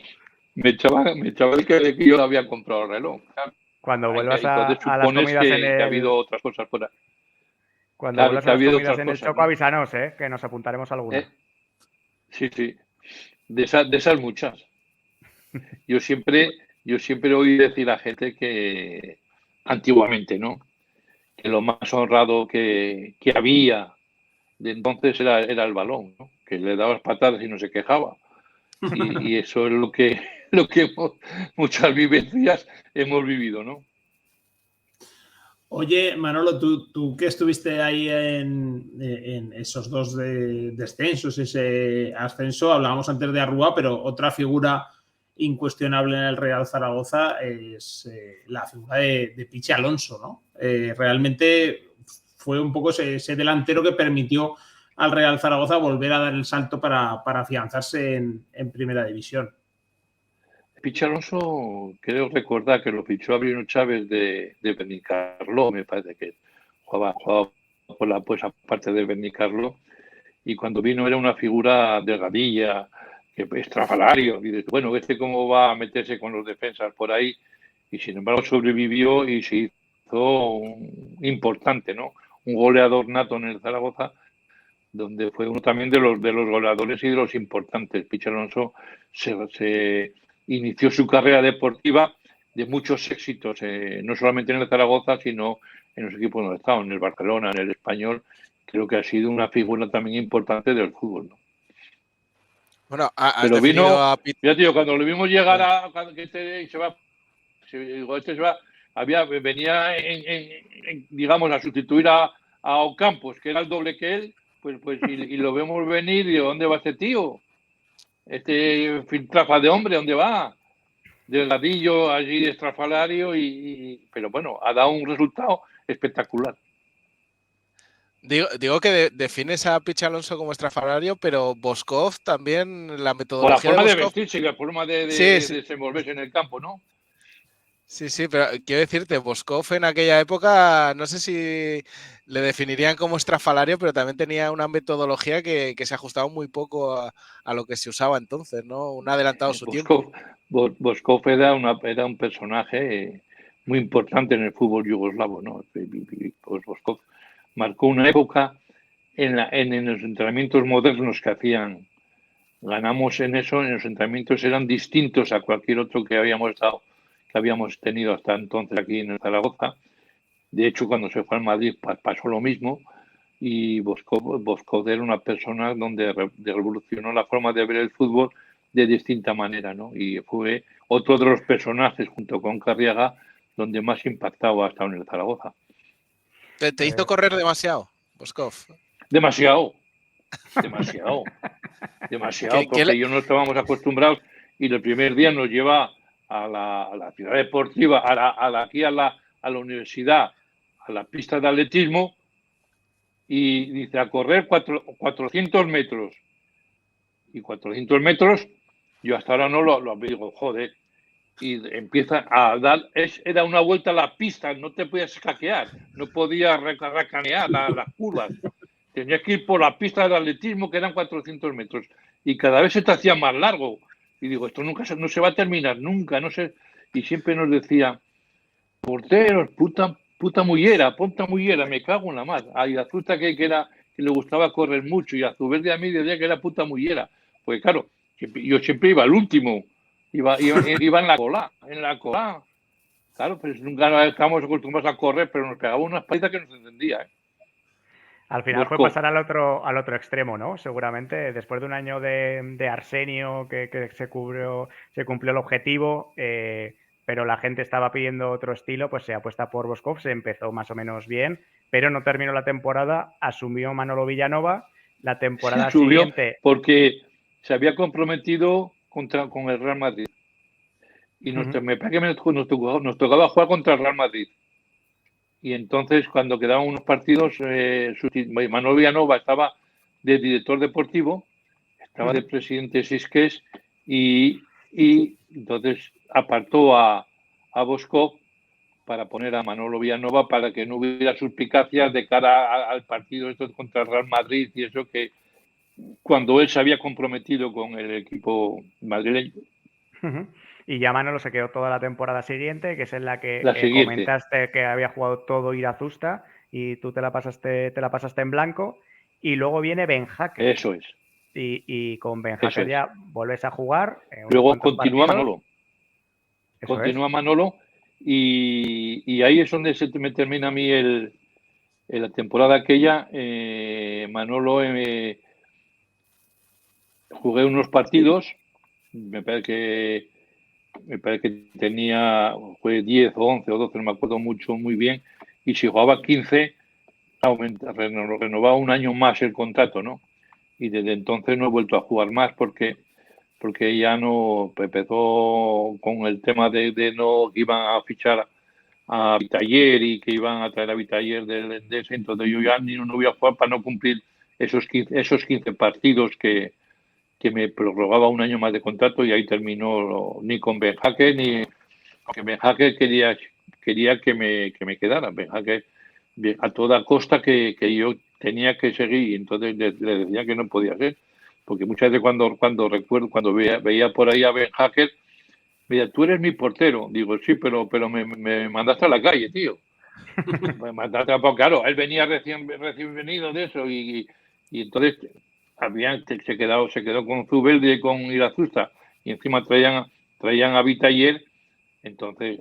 me echaba de que yo lo había comprado el reloj. Claro. Cuando vuelvas Entonces a las supones comidas que ha habido otras cosas por ahí. Cuando Claro, vuelvas que a ha las habido comidas otras en el cosas, Choco, ¿no? avísanos, que nos apuntaremos alguna. Sí, sí. De esas muchas. Yo siempre oí decir a gente que antiguamente, ¿no? Que lo más honrado que había de entonces era el balón, ¿no? Que le dabas patadas y no se quejaba. Y eso es lo que muchas vivencias hemos vivido, ¿no? Oye, Manolo, tú que estuviste ahí en esos dos descensos, ese ascenso, hablábamos antes de Arrúa, pero otra figura incuestionable en el Real Zaragoza es la figura de Pichi Alonso, ¿no? Realmente fue un poco ese delantero que permitió al Real Zaragoza volver a dar el salto para afianzarse en Primera División. Pichi Alonso, creo recordar que lo fichó Abrino Chávez de Benicarló, me parece que jugaba por la pues aparte de Benicarló, y cuando vino era una figura delgadilla, que estrafalario, y dices, bueno, cómo va a meterse con los defensas por ahí, y sin embargo sobrevivió y se hizo importante, ¿no? Un goleador nato en el Zaragoza, donde fue uno también de los goleadores y de los importantes. Pichi Alonso se inició su carrera deportiva de muchos éxitos, no solamente en el Zaragoza, sino en los equipos donde estaba, en el Barcelona, en el Español. Creo que ha sido una figura también importante del fútbol, ¿no? Bueno, has Pero definido vino, a ya tío, cuando lo vimos llegar a que se va, este se va, venía digamos, a sustituir a Ocampos, que era el doble que él, pues y lo vemos venir y ¿dónde va este tío? Este filtrafa de hombre, ¿dónde va? Delgadillo, allí estrafalario, pero bueno, ha dado un resultado espectacular. Digo que defines a Pichi Alonso como estrafalario, pero Boskov también, la metodología Por la forma de Boskov, vestirse y la forma de desenvolverse en el campo, ¿no? Sí, pero quiero decirte, Boskov en aquella época, no sé si le definirían como estrafalario, pero también tenía una metodología que se ajustaba muy poco a lo que se usaba entonces, ¿no? Un adelantado a su tiempo. Boskov era un personaje muy importante en el fútbol yugoslavo, ¿no? Pues Boskov marcó una época en los entrenamientos modernos que hacían. Ganamos en eso, en los entrenamientos eran distintos a cualquier otro que habíamos tenido hasta entonces aquí en Zaragoza. De hecho, cuando se fue al Madrid pasó lo mismo, y Boskov era una persona donde revolucionó la forma de ver el fútbol de distinta manera, ¿no? Y fue otro de los personajes, junto con Carriaga, donde más impactaba hasta en el Zaragoza. ¿Te hizo correr demasiado, Boskov? Demasiado, porque yo no estábamos acostumbrados, y el primer día nos lleva a la ciudad deportiva, aquí a la universidad, a la pista de atletismo, y dice a correr 400 metros. Y 400 metros, yo hasta ahora no lo digo, joder. Y empieza a dar, era una vuelta a la pista, no te podías escaquear, no podías racanear las curvas. Tenías que ir por la pista de atletismo, que eran 400 metros. Y cada vez se te hacía más largo. Y digo, esto nunca no se va a terminar, nunca, no sé. Y siempre nos decía, porteros, puta mullera, me cago en la madre. Y Azusta que le gustaba correr mucho, y Azuberde a mí decía que era puta mullera. Pues claro, yo siempre iba al último, iba en la cola, Claro, pues nunca estábamos acostumbrados a correr, pero nos pegaba unas palizas que no se entendía, ¿eh? Al final fue pasar al otro extremo, ¿no? Seguramente, después de un año de Arsenio que se cumplió el objetivo, pero la gente estaba pidiendo otro estilo, pues se apuesta por Boskov, se empezó más o menos bien, pero no terminó la temporada, asumió Manolo Villanova, la temporada siguiente... Porque se había comprometido con el Real Madrid. Y me parece que nos tocaba jugar contra el Real Madrid. Y entonces, cuando quedaban unos partidos, Manolo Villanova estaba de director deportivo, estaba de presidente Sisqués, y entonces apartó a Boskov para poner a Manolo Villanova, para que no hubiera suspicacias de cara al partido esto contra el Real Madrid, y eso, que cuando él se había comprometido con el equipo madrileño. Y ya Manolo se quedó toda la temporada siguiente, que es en la que comentaste que había jugado todo Irazusta y tú te la pasaste en blanco, y luego viene Ben Hacker. Eso es. Y con Ben Hacker ya vuelves a jugar. Luego continúa Manolo. Manolo, y ahí es donde se me termina a mí la temporada aquella. Manolo, jugué unos partidos, me parece que fue 10 o 11 o 12, no me acuerdo muy bien, y si jugaba 15, renovaba un año más el contrato, ¿no? Y desde entonces no he vuelto a jugar más, porque ya no empezó con el tema de no, que iban a fichar a Vitaller y que iban a traer a Vitaller del ese. Entonces yo ya no voy a jugar para no cumplir esos 15 partidos que me prorrogaba un año más de contrato, y ahí terminó, ni con Ben Hacker, ni aunque Ben Hacker quería que me quedara. Ben Hacker a toda costa que yo tenía que seguir, y entonces le decía que no podía ser, porque muchas veces cuando veía por ahí a Ben Hacker, me decía, tú eres mi portero. Digo, sí, pero me mandaste a la calle, tío. Me mandaste claro, él venía recién venido de eso, y entonces se quedó con Zubeldia y con Irazusta, y encima traían traían a Vitaller, entonces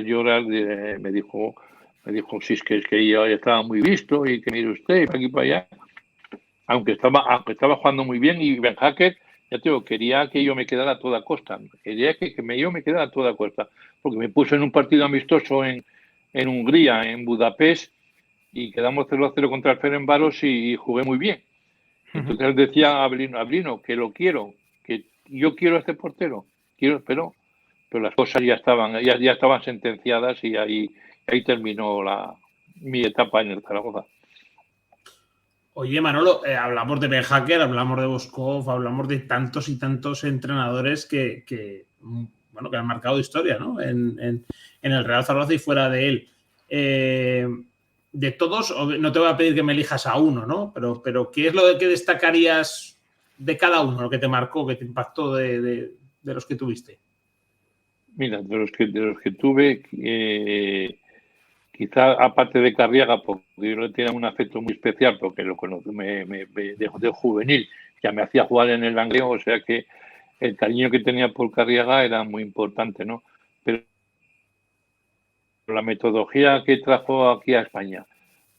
yo me dijo, si es que yo ya estaba muy visto y que mire usted, para aquí para allá, aunque estaba jugando muy bien, y Ben Hacker, ya te digo, quería que yo me quedara a toda costa, quería que yo me quedara a toda costa, porque me puso en un partido amistoso en Hungría, en Budapest, y quedamos 0-0 contra el Ferencváros y jugué muy bien. Entonces decía a Abrino, que lo quiero, que yo quiero a este portero, pero las cosas ya estaban sentenciadas, y ahí terminó mi etapa en el Zaragoza. Oye, Manolo, hablamos de Ben Hacker, hablamos de Boskov, hablamos de tantos y tantos entrenadores que han marcado historia, ¿no? En el Real Zaragoza y fuera de él. De todos, no te voy a pedir que me elijas a uno, ¿no? Pero ¿qué es lo que destacarías de cada uno, lo que te marcó, que te impactó de los que tuviste? Mira, de los que tuve, quizá aparte de Carriaga, porque yo le tenía un afecto muy especial, porque lo conocí de juvenil, ya me hacía jugar en el Langreo, o sea que el cariño que tenía por Carriaga era muy importante, ¿no? Pero la metodología que trajo aquí a España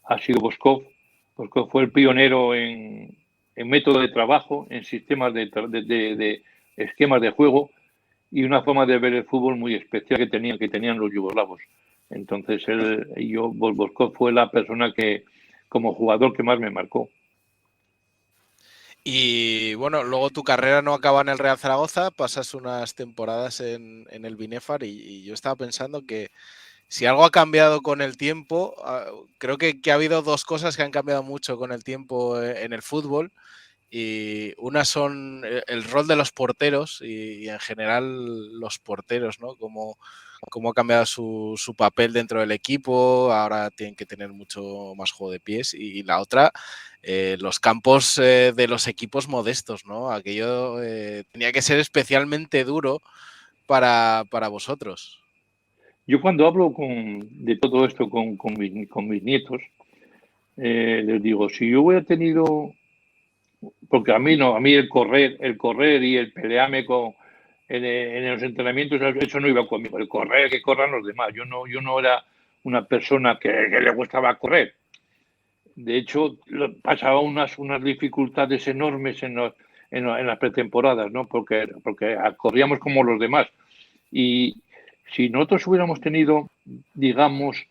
ha sido Boskov. Boskov fue el pionero en método de trabajo, en sistemas de esquemas de juego, y una forma de ver el fútbol muy especial que tenían los yugoslavos. Entonces Boskov fue la persona que, como jugador, que más me marcó. Y bueno, luego tu carrera no acaba en el Real Zaragoza, pasas unas temporadas en el Binefar, y yo estaba pensando que si algo ha cambiado con el tiempo, creo que ha habido dos cosas que han cambiado mucho con el tiempo en el fútbol. Y una son el rol de los porteros y en general los porteros, ¿no? Cómo ha cambiado su papel dentro del equipo, ahora tienen que tener mucho más juego de pies. Y la otra, los campos de los equipos modestos, ¿no? Aquello tenía que ser especialmente duro para vosotros. Yo cuando hablo de todo esto con mis nietos, les digo, si yo hubiera tenido, porque a mí el correr y el pelearme en los entrenamientos, eso no iba conmigo. El correr, que corran los demás. Yo no era una persona que le gustaba correr. De hecho, pasaba unas dificultades enormes en las pretemporadas, ¿no? Porque corríamos como los demás. Y si nosotros hubiéramos tenido, digamos,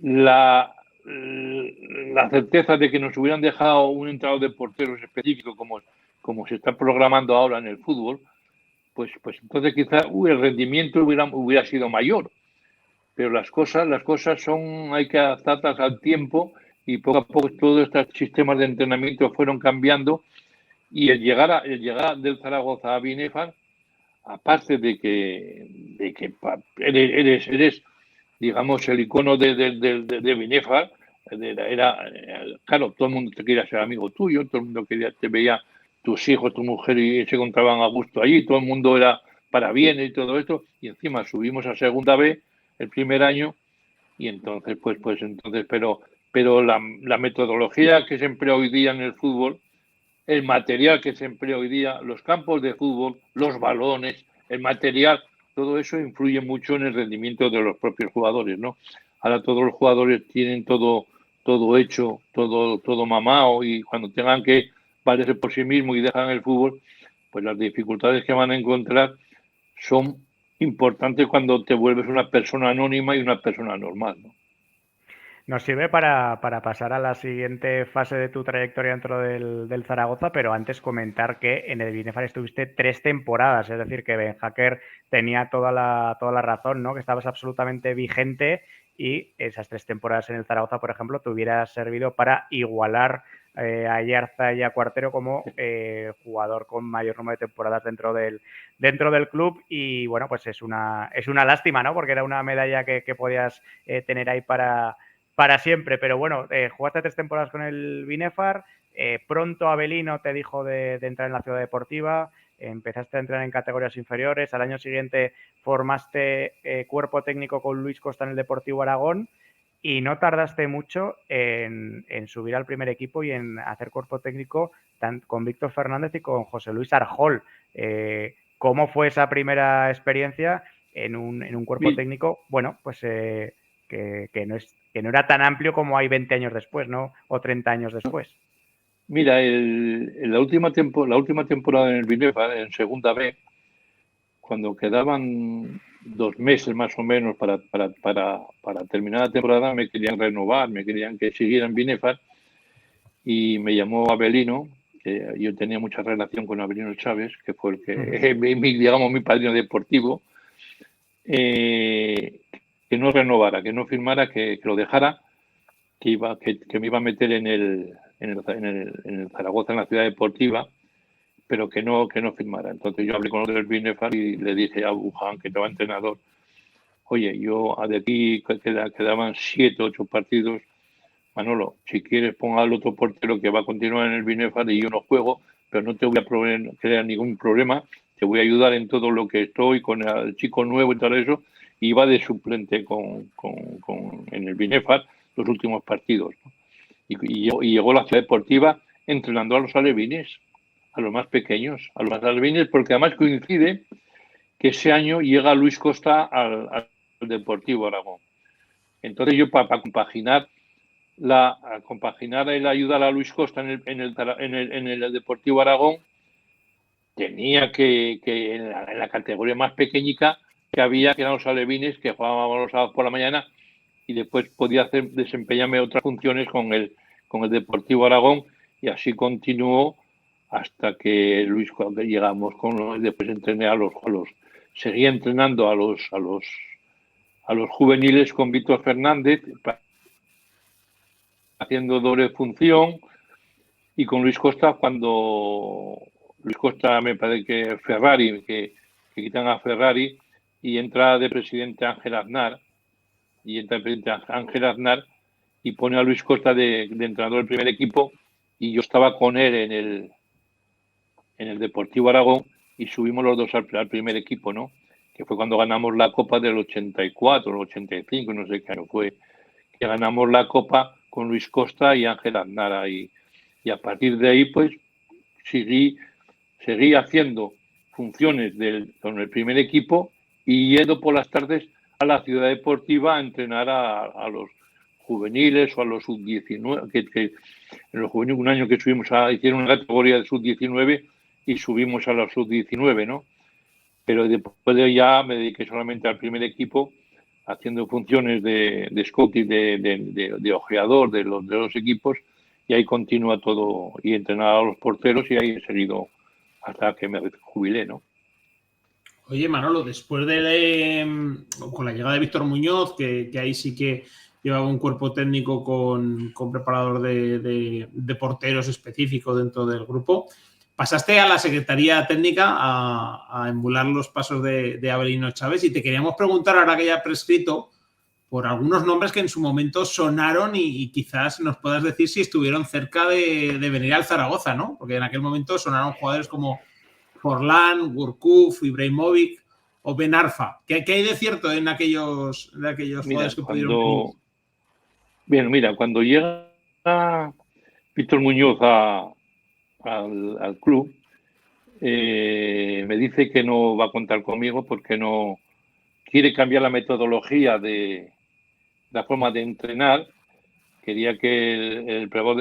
la certeza de que nos hubieran dejado un entrenador de porteros específico, como se está programando ahora en el fútbol, pues entonces quizá el rendimiento hubiera sido mayor. Pero las cosas hay que adaptarlas al tiempo, y poco a poco todos estos sistemas de entrenamiento fueron cambiando, y el llegar del Zaragoza a Binefar, aparte de que eres digamos, el icono de Binefar, claro, todo el mundo te quería ser amigo tuyo, todo el mundo te veía, tus hijos, tu mujer, y se encontraban a gusto allí, todo el mundo era para bien y todo esto, y encima subimos a segunda B el primer año, y entonces, pero la metodología que se emplea hoy día en el fútbol, el material que se emplea hoy día, los campos de fútbol, los balones, el material, todo eso influye mucho en el rendimiento de los propios jugadores, ¿no? Ahora todos los jugadores tienen todo hecho, todo mamado, y cuando tengan que valerse por sí mismos y dejan el fútbol, pues las dificultades que van a encontrar son importantes cuando te vuelves una persona anónima y una persona normal, ¿no? Nos sirve para pasar a la siguiente fase de tu trayectoria dentro del Zaragoza, pero antes comentar que en el Binefar estuviste 3 temporadas, es decir, que Ben Hacker tenía toda la razón, ¿no? Que estabas absolutamente vigente, y esas 3 temporadas en el Zaragoza, por ejemplo, te hubiera servido para igualar a Yarza y a Cuartero como jugador con mayor número de temporadas dentro del club. Y bueno, pues es una lástima, ¿no? Porque era una medalla que podías tener ahí para siempre, pero bueno, jugaste 3 temporadas con el Binefar, pronto Avelino te dijo de entrar en la Ciudad Deportiva, empezaste a entrar en categorías inferiores, al año siguiente formaste cuerpo técnico con Luis Costa en el Deportivo Aragón, y no tardaste mucho en subir al primer equipo y en hacer cuerpo técnico con Víctor Fernández y con José Luis Arjol. ¿cómo fue esa primera experiencia en un cuerpo Mi- técnico? Bueno, pues que no era tan amplio como hay 20 años después, ¿no? O 30 años después. Mira, la última temporada en el Binefar, en Segunda B, cuando quedaban 2 meses más o menos para terminar la temporada, me querían renovar, me querían que siguiera en Binefar y me llamó Abelino, que yo tenía mucha relación con Abelino Chávez, que fue el que, digamos, mi padrino deportivo, que no renovara, que no firmara, que lo dejara, que me iba a meter en el Zaragoza, en la ciudad deportiva, pero que no firmara. Entonces yo hablé con otro del Binefar y le dije a Buján, que estaba entrenador, oye, yo de aquí quedaban 7, 8 partidos. Manolo, si quieres ponga al otro portero que va a continuar en el Binefar y yo no juego, pero no te voy a crear ningún problema, te voy a ayudar en todo lo que estoy con el chico nuevo y todo eso, y va de suplente en el Binefar los últimos partidos, ¿no? Y llegó a la ciudad deportiva entrenando a los alevines, a los más pequeños, a los más alevines, porque además coincide que ese año llega Luis Costa al Deportivo Aragón. Entonces yo para compaginar el ayudar a Luis Costa en el Deportivo Aragón, tenía que en la categoría más pequeñica que había, que eran los alevines, que jugábamos los sábados por la mañana, y después podía desempeñarme otras funciones con el Deportivo Aragón, y así continuó hasta que Luis, cuando llegamos después entrené seguía entrenando a los juveniles con Víctor Fernández, haciendo doble función, y con Luis Costa, cuando Luis Costa, me parece que Ferrari, que quitan a Ferrari y entra de presidente Ángel Aznar, y pone a Luis Costa de entrenador del primer equipo, y yo estaba con él en el Deportivo Aragón y subimos los dos al primer equipo, ¿no? Que fue cuando ganamos la Copa del 84, el 85, no sé qué año fue, que ganamos la Copa con Luis Costa y Ángel Aznar ahí. Y a partir de ahí, pues, seguí haciendo funciones con el primer equipo y yendo por las tardes a la ciudad deportiva a entrenar a los juveniles o a los sub-19, que en los juveniles un año que hicieron una categoría de sub-19 y subimos a los sub-19, ¿no? Pero después ya me dediqué solamente al primer equipo, haciendo funciones de scouting, de ojeador de los equipos, y ahí continúa todo, y entrenar a los porteros, y ahí he seguido hasta que me jubilé, ¿no? Oye, Manolo, después con la llegada de Víctor Muñoz, que ahí sí que llevaba un cuerpo técnico con preparador de porteros específico dentro del grupo, pasaste a la Secretaría Técnica a emular los pasos de Abelino Chávez, y te queríamos preguntar, ahora que ya ha prescrito, por algunos nombres que en su momento sonaron y quizás nos puedas decir si estuvieron cerca de venir al Zaragoza, ¿no? Porque en aquel momento sonaron jugadores como Forlán, Gurkuf, Ibrahimovic o Ben Arfa. ¿Qué hay de cierto en aquellos Mira, jugadores que pudieron venir? cuando llega Víctor Muñoz al club, me dice que no va a contar conmigo porque no quiere cambiar la metodología de la forma de entrenar. Quería que el prebot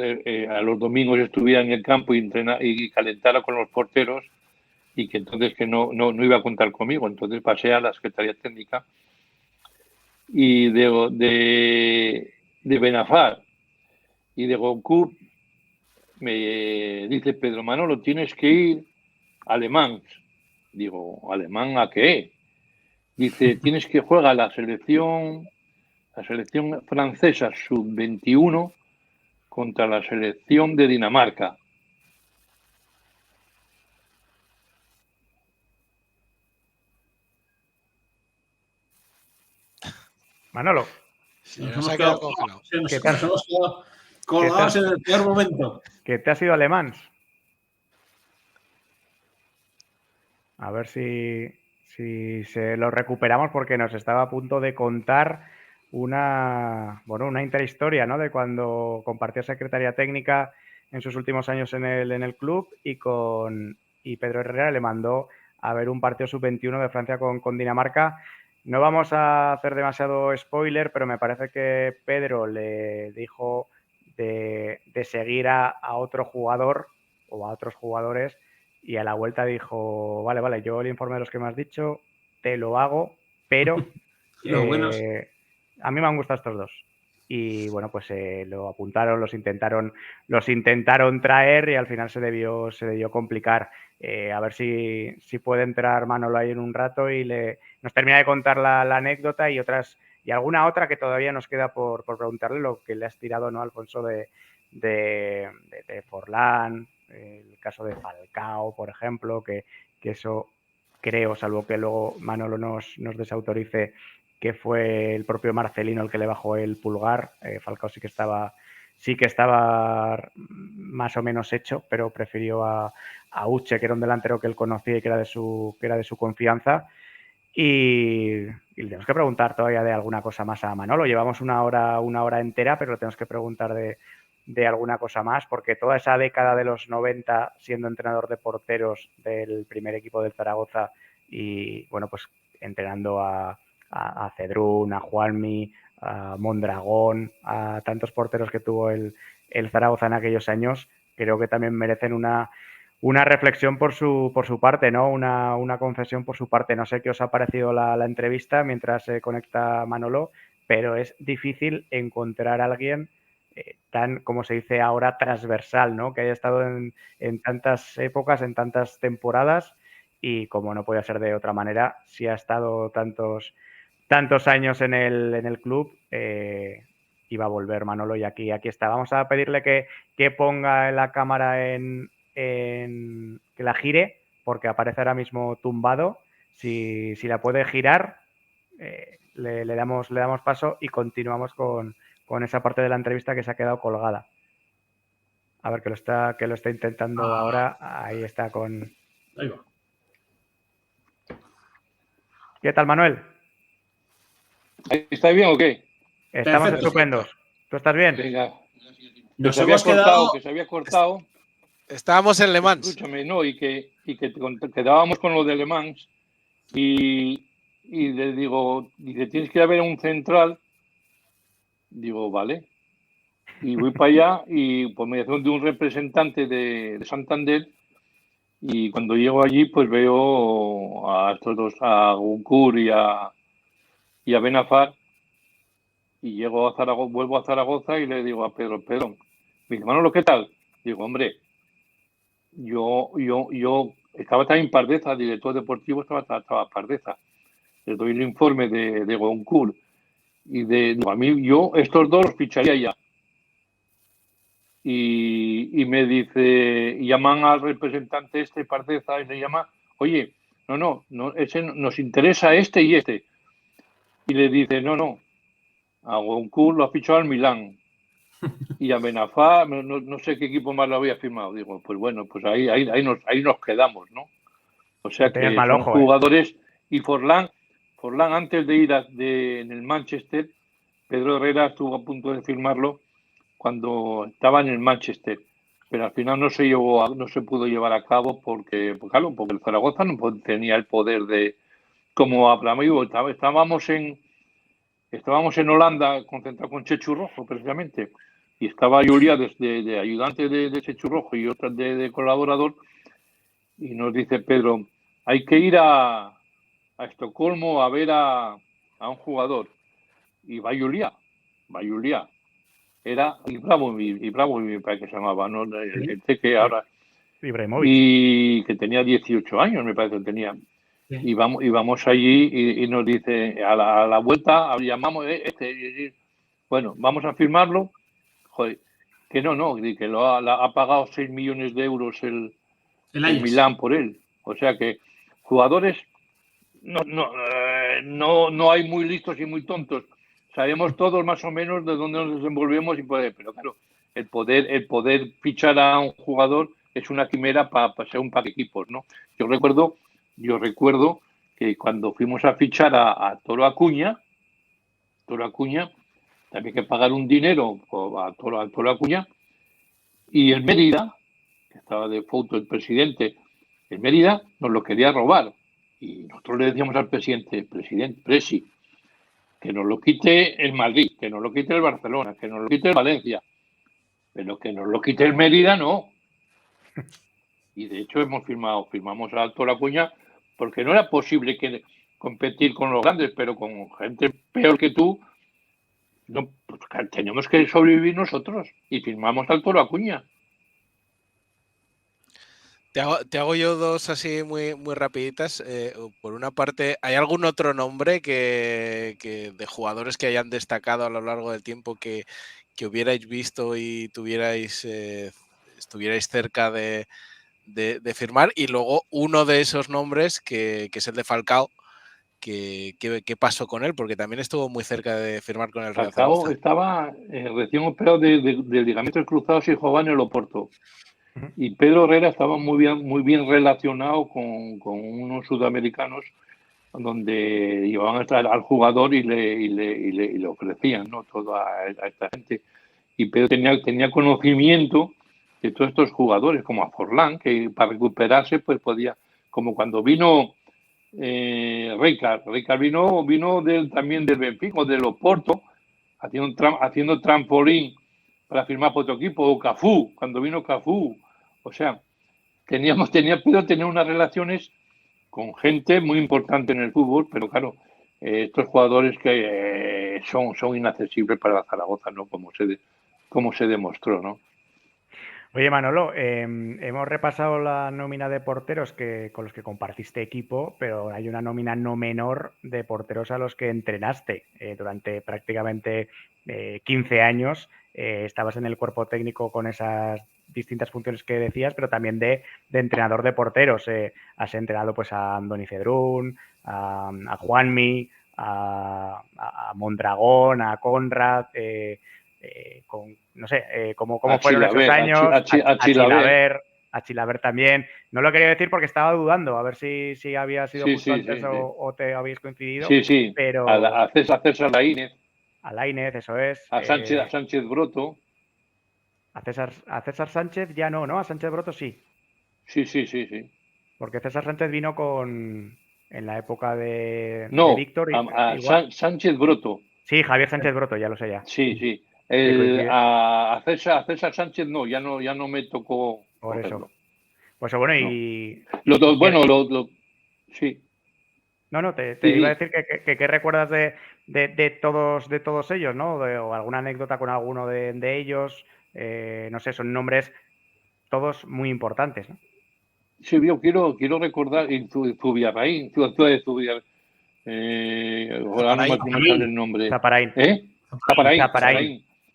a los domingos estuviera en el campo y calentara con los porteros, y que entonces que no iba a contar conmigo. Entonces pasé a la Secretaría Técnica, y de Benafar y de Goku me dice Pedro Manolo, tienes que ir a Alemán. Digo, ¿alemán a qué? Dice, tienes que jugar la selección francesa sub-21 contra la selección de Dinamarca. Manolo, Nos hemos quedado colgados en el peor momento. que te has ido alemán. A ver si se lo recuperamos, porque nos estaba a punto de contar una intrahistoria, ¿no? De cuando compartió secretaría técnica en sus últimos años en el club y Pedro Herrera le mandó ver un partido sub-21 de Francia con Dinamarca. No vamos a hacer demasiado spoiler, pero me parece que Pedro le dijo de seguir a otro jugador o a otros jugadores, y a la vuelta dijo, vale, yo el informe de los que me has dicho te lo hago, pero Los buenos. a mí me han gustado estos dos. Y bueno, pues lo apuntaron, los intentaron traer y al final se debió complicar. A ver si puede entrar Manolo ahí en un rato y nos termina de contar la anécdota y alguna otra que todavía nos queda por preguntarle, lo que le has tirado, ¿no, Alfonso, de Forlán, el caso de Falcao, por ejemplo, que eso creo, salvo que luego Manolo nos desautorice, que fue el propio Marcelino el que le bajó el pulgar. Falcao sí que estaba más o menos hecho, pero prefirió a Uche, que era un delantero que él conocía y que era de su confianza. Y le tenemos que preguntar todavía de alguna cosa más a Manolo. Llevamos una hora entera, pero le tenemos que preguntar de alguna cosa más, porque toda esa década de los 90 siendo entrenador de porteros del primer equipo del Zaragoza y, bueno, pues entrenando a Cedrún, a Juanmi, a Mondragón, a tantos porteros que tuvo el Zaragoza en aquellos años, creo que también merecen una reflexión por su parte, ¿no? Una confesión por su parte. No sé qué os ha parecido la entrevista mientras se conecta Manolo, pero es difícil encontrar a alguien tan, como se dice ahora, transversal, ¿no? Que haya estado en tantas épocas, en tantas temporadas, y como no podía ser de otra manera, si ha estado tantos años en el club, iba a volver Manolo, y aquí está. Vamos a pedirle que ponga la cámara que la gire, porque aparece ahora mismo tumbado. Si la puede girar, le damos paso y continuamos con esa parte de la entrevista que se ha quedado colgada. A ver, que lo está intentando ahora. Ahí está Ahí va. ¿Qué tal, Manuel? ¿Está bien o qué? Estamos Perfecto. Estupendos. ¿Tú estás bien? Venga. Nos hemos quedado. Que se había cortado. Estábamos en Le Mans. Escúchame, ¿no? Y que quedábamos con lo de Le Mans y le digo, dice, tienes que ir a ver un central. Digo, vale. Y voy para allá y por mediación de un representante de Santander, y cuando llego allí pues veo a estos dos, a Gunkur y a Benafar, y llego a Zaragoza, vuelvo a Zaragoza y le digo a Pedro, mi hermano, ¿qué tal? Digo, hombre, yo estaba también Pardeza, director deportivo, estaba Pardeza. Le doy el informe de Goncourt y digo, a mí, estos dos los ficharía ya. Y me dice, llaman al representante Pardeza, y le llama, oye, no, ese nos interesa este y este. Y le dice, no, a Goncourt lo ha fichado al Milán. Y a Benafá, no sé qué equipo más lo había firmado. Digo, pues bueno, pues ahí nos quedamos, ¿no? O sea que mal son ojo, jugadores. Y Forlán antes de ir en el Manchester, Pedro Herrera estuvo a punto de firmarlo cuando estaba en el Manchester, pero al final no se pudo llevar a cabo porque el Zaragoza no tenía el poder de, como hablamos, estábamos en Holanda concentrados con Chechu Rojo precisamente, y estaba Julia de ayudante de Chechu Rojo y otra de colaborador, y nos dice Pedro, hay que ir a Estocolmo a ver a un jugador, y va Julia. Era Ibrahimovic, para que se llamaba, ¿no? El que ahora. Ibrahimovic. Y que tenía 18 años, me parece que tenía. Sí. Y vamos allí y nos dice, a la vuelta, llamamos, bueno, vamos a firmarlo. Joder, que no, que ha pagado 6 millones de euros el Milán por él. O sea que jugadores no hay muy listos y muy tontos. Sabemos todos más o menos de dónde nos desenvolvemos, pero claro, el poder fichar a un jugador es una quimera para ser un par de equipos, ¿no? Yo recuerdo que cuando fuimos a fichar a Toro Acuña, también hay que pagar un dinero a Toro Acuña, y el Mérida, que estaba de foto el presidente, El Mérida nos lo quería robar. Y nosotros le decíamos al presidente, Presi, que nos lo quite el Madrid, que nos lo quite el Barcelona, que nos lo quite el Valencia, pero que nos lo quite el Mérida, no. Y de hecho firmamos a Alto La Cuña, porque no era posible competir con los grandes, pero con gente peor que tú, no, pues, tenemos que sobrevivir nosotros y firmamos Alto La Cuña. Te hago yo dos así muy, muy rapiditas. Por una parte, ¿hay algún otro nombre que de jugadores que hayan destacado a lo largo del tiempo que hubierais visto y estuvierais cerca de firmar? Y luego uno de esos nombres que es el de Falcao, ¿qué pasó con él? Porque también estuvo muy cerca de firmar con el Real Falcao Zaragoza. estaba recién operado de ligamentos cruzados y jugaba en el Oporto. Y Pedro Herrera estaba muy bien relacionado con unos sudamericanos donde llevaban al jugador y le ofrecían, ¿no?, todo a esta gente. Y Pedro tenía conocimiento de todos estos jugadores, como a Forlán, que para recuperarse pues podía, como cuando vino Ricard vino también del Benfica o del Oporto, haciendo trampolín para firmar por otro equipo, o Cafú, cuando vino Cafú. O sea, tenía unas relaciones con gente muy importante en el fútbol, pero claro, estos jugadores que son inaccesibles para la Zaragoza, ¿no? Como se demostró, ¿no? Oye, Manolo, hemos repasado la nómina de porteros con los que compartiste equipo, pero hay una nómina no menor de porteros a los que entrenaste durante prácticamente 15 años. Estabas en el cuerpo técnico con esas distintas funciones que decías, pero también de entrenador de porteros. Has entrenado pues a Andoni Cedrún, a Juanmi, a Mondragón, a Conrad, no sé, cómo fueron esos años, a Chilaver también. No lo quería decir porque estaba dudando, a ver si había sido justo antes o te habéis coincidido. Sí, pero a César Laínez. A Laínez, eso es. A Sánchez Broto. A César Sánchez ya no, a Sánchez Broto sí. Sí. Porque César Sánchez vino en la época de Víctor. Sánchez Broto. Sí, Javier Sánchez Broto, ya lo sé ya. Sí. A César Sánchez no, ya no me tocó. Por eso. Pues bueno, y... Sí. No, te iba a decir que ¿qué recuerdas de todos ellos, ¿no? O alguna anécdota con alguno de ellos. No sé, son nombres todos muy importantes, ¿no? Sí, yo quiero recordar Zubiarraín, ahora no me sale el nombre. Zaparaín.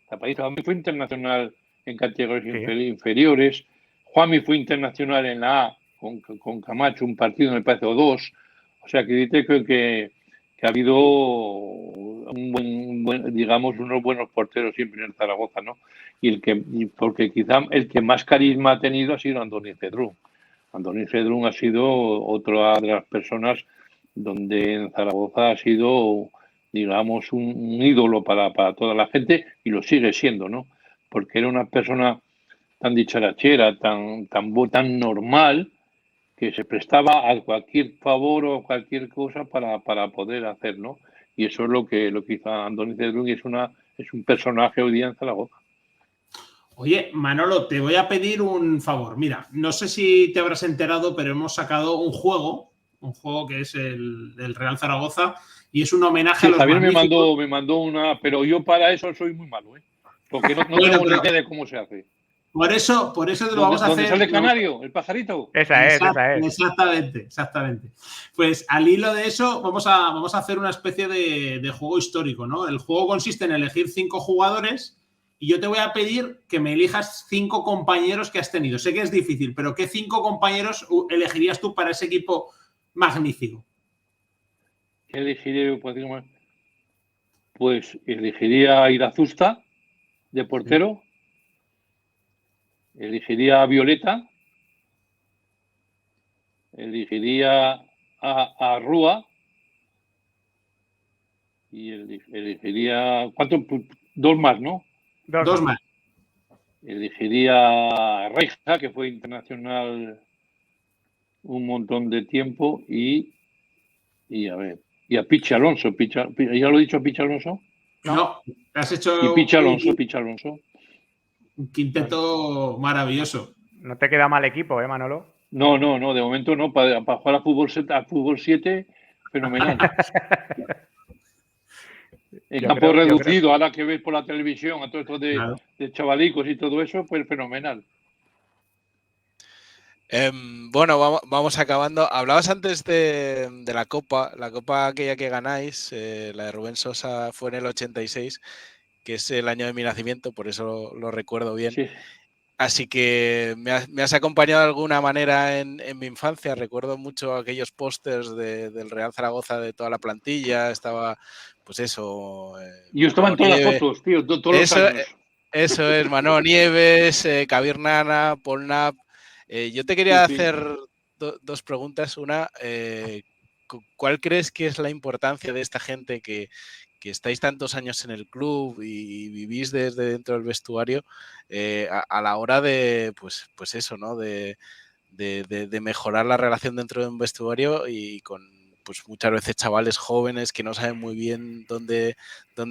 Zaparaín también fue internacional en categorías inferiores. Juanmi fue internacional en la A con Camacho, un partido me parece, o dos. O sea, que creo que ha habido digamos, unos buenos porteros siempre en el Zaragoza, ¿no? Porque quizá el que más carisma ha tenido ha sido Andoni Cedrún. Andoni Cedrún ha sido otra de las personas donde en Zaragoza ha sido, digamos, un ídolo para toda la gente, y lo sigue siendo, ¿no? Porque era una persona tan dicharachera, tan normal, que se prestaba a cualquier favor o cualquier cosa para poder hacer, ¿no? Y eso es lo que hizo Andoni Cedrún, y es un personaje hoy día en Zaragoza. Oye, Manolo, te voy a pedir un favor. Mira, no sé si te habrás enterado, pero hemos sacado un juego que es el Real Zaragoza, y es un homenaje a los Javier magníficos. me mandó una, pero yo para eso soy muy malo, ¿eh? Porque no tengo ni idea de cómo se hace. Por eso te lo vamos a hacer. ¿Dónde sale el canario? ¿El pajarito? Esa es. Exactamente. Pues al hilo de eso vamos a hacer una especie de juego histórico, ¿no? El juego consiste en elegir 5 jugadores y yo te voy a pedir que me elijas 5 compañeros que has tenido. Sé que es difícil, pero ¿qué 5 compañeros elegirías tú para ese equipo magnífico? ¿Qué elegiría? Pues elegiría a Irazusta de portero. Sí. Elegiría a Violeta. Elegiría a Rúa. Y elegiría... ¿Cuántos? 2 más, ¿no? 2 más. Elegiría a Reija, que fue internacional un montón de tiempo y a ver, y a Pichi Alonso. ¿Ya lo he dicho a Pichi Alonso? No, has hecho Y Pichi Alonso. un quinteto maravilloso. No te queda mal equipo, Manolo. No, de momento no. Para jugar a fútbol 7, fenomenal. En campo reducido, ahora que ves por la televisión, a todo esto de chavalicos y todo eso, pues fenomenal. Bueno, vamos acabando. Hablabas antes de la Copa aquella que ganáis, la de Rubén Sosa fue en el 86, que es el año de mi nacimiento, por eso lo recuerdo bien. Sí. Así que me has acompañado de alguna manera en mi infancia. Recuerdo mucho aquellos pósters del Real Zaragoza de toda la plantilla. Estaba, pues eso. Yo estaba en todas las fotos, tío, todos los años. Eso es, Manolo Nieves, Kabir Nana, Paul Knapp. Yo te quería hacer dos preguntas. Una, ¿cuál crees que es la importancia de esta gente que estáis tantos años en el club y vivís desde dentro del vestuario a la hora de, pues eso, ¿no? De mejorar la relación dentro de un vestuario y con, pues muchas veces chavales jóvenes que no saben muy bien dónde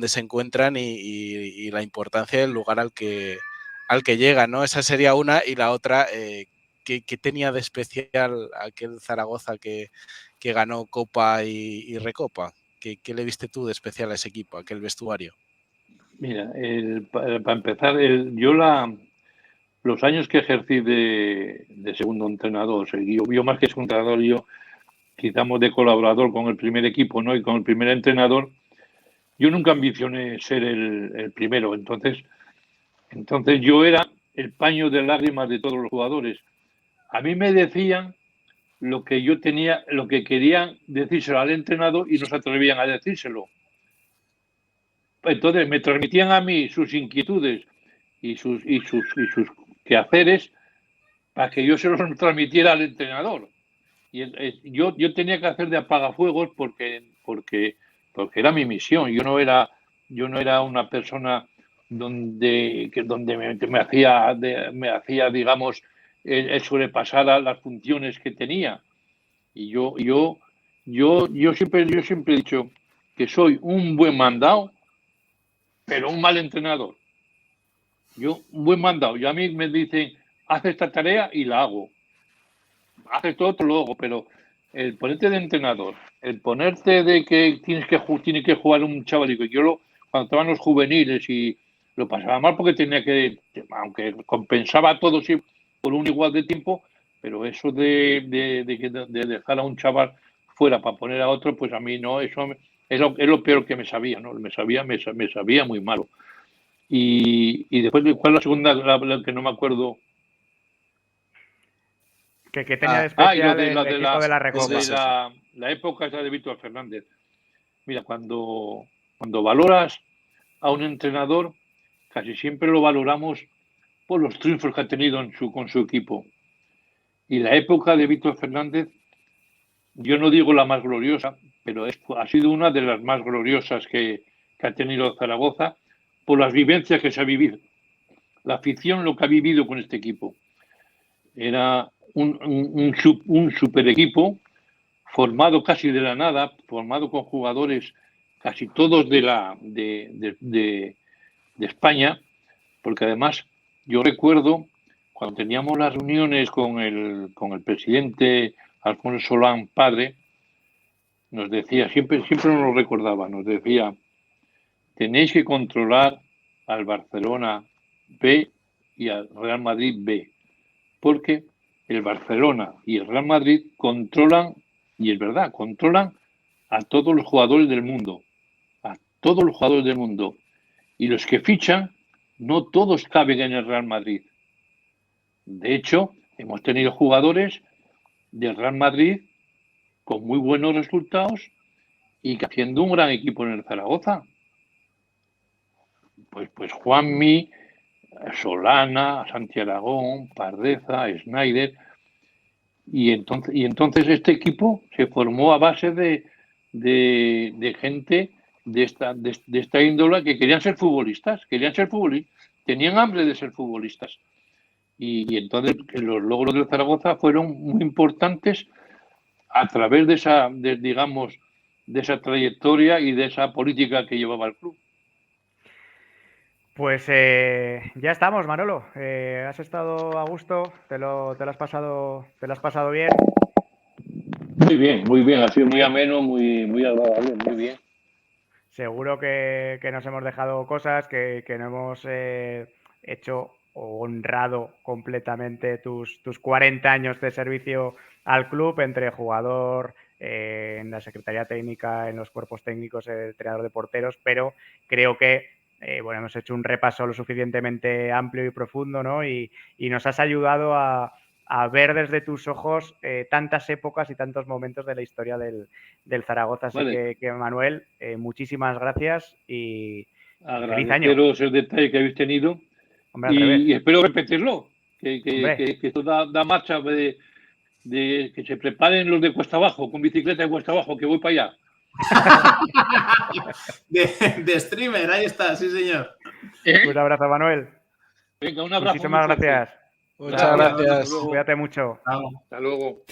se encuentran y la importancia del lugar al que llegan, ¿no? Esa sería una. Y la otra, ¿qué tenía de especial aquel Zaragoza que ganó Copa y Recopa? ¿Qué le viste tú de especial a ese equipo, a aquel vestuario? Mira, para empezar, los años que ejercí de segundo entrenador, yo más que segundo entrenador, yo quitamos de colaborador con el primer equipo, ¿no? Y con el primer entrenador, yo nunca ambicioné ser el primero. Entonces yo era el paño de lágrimas de todos los jugadores. A mí me decían lo que yo tenía, lo que querían decírselo al entrenador y no se atrevían a decírselo. Entonces me transmitían a mí sus inquietudes y sus quehaceres para que yo se los transmitiera al entrenador. Y yo tenía que hacer de apagafuegos porque era mi misión. Yo no era una persona donde me hacía, digamos, sobrepasar a las funciones que tenía. Y yo siempre he dicho que soy un buen mandado, pero un mal entrenador. Yo, un buen mandado. Y a mí me dicen, haz esta tarea y la hago. Haz esto otro, lo hago, pero el ponerte de entrenador, el ponerte de que tiene que jugar un chavalico. Yo cuando estaban los juveniles y lo pasaba mal porque tenía que, aunque compensaba a todos por un igual de tiempo, pero eso de dejar a un chaval fuera para poner a otro, pues a mí no, eso es lo peor que me sabía, ¿no? Me sabía muy malo. Y después, ¿cuál es la segunda? La que no me acuerdo. Que tenía de especial el equipo de la Recopa. La época esa de Víctor Fernández. Mira, cuando valoras a un entrenador, casi siempre lo valoramos por los triunfos que ha tenido con su equipo. Y la época de Víctor Fernández, yo no digo la más gloriosa, pero ha sido una de las más gloriosas que ha tenido Zaragoza por las vivencias que se ha vivido. La afición, lo que ha vivido con este equipo. Era un super equipo formado casi de la nada, formado con jugadores casi todos de España, porque además yo recuerdo cuando teníamos las reuniones con el presidente Alfonso Solán padre, nos decía, siempre nos lo recordaba, nos decía, tenéis que controlar al Barcelona B y al Real Madrid B, porque el Barcelona y el Real Madrid controlan, y es verdad, controlan a todos los jugadores del mundo, y los que fichan, no todos caben en el Real Madrid. De hecho, hemos tenido jugadores del Real Madrid con muy buenos resultados y que haciendo un gran equipo en el Zaragoza. Pues Juanmi, Solana, Santiago Aragón, Pardeza, Snyder. Y entonces este equipo se formó a base de gente de esta índole que querían ser futbolistas, tenían hambre de ser futbolistas. Y entonces los logros del Zaragoza fueron muy importantes a través de esa, digamos, de esa trayectoria y de esa política que llevaba el club. Pues ya estamos, Manolo. ¿Has estado a gusto? ¿Te lo has pasado bien? Muy bien, ha sido muy ameno, muy agradable, muy bien. Seguro que nos hemos dejado cosas, que no hemos hecho o honrado completamente tus 40 años de servicio al club entre jugador, en la Secretaría Técnica, en los cuerpos técnicos, entrenador de porteros, pero creo que bueno, hemos hecho un repaso lo suficientemente amplio y profundo, ¿no? Y nos has ayudado a ver desde tus ojos tantas épocas y tantos momentos de la historia del Zaragoza. Así Vale. que Manuel, muchísimas gracias y feliz año. Agradeceros el detalle que habéis tenido. Hombre, al revés. Y espero repetirlo, Hombre. que esto da marcha de que se preparen los de Cuesta Abajo, con bicicleta de Cuesta Abajo, que voy para allá. de streamer, ahí está, sí señor. Un abrazo, Manuel. Venga, un abrazo. Muchísimas gracias. Muchas gracias. Cuídate mucho. Vamos. Hasta luego.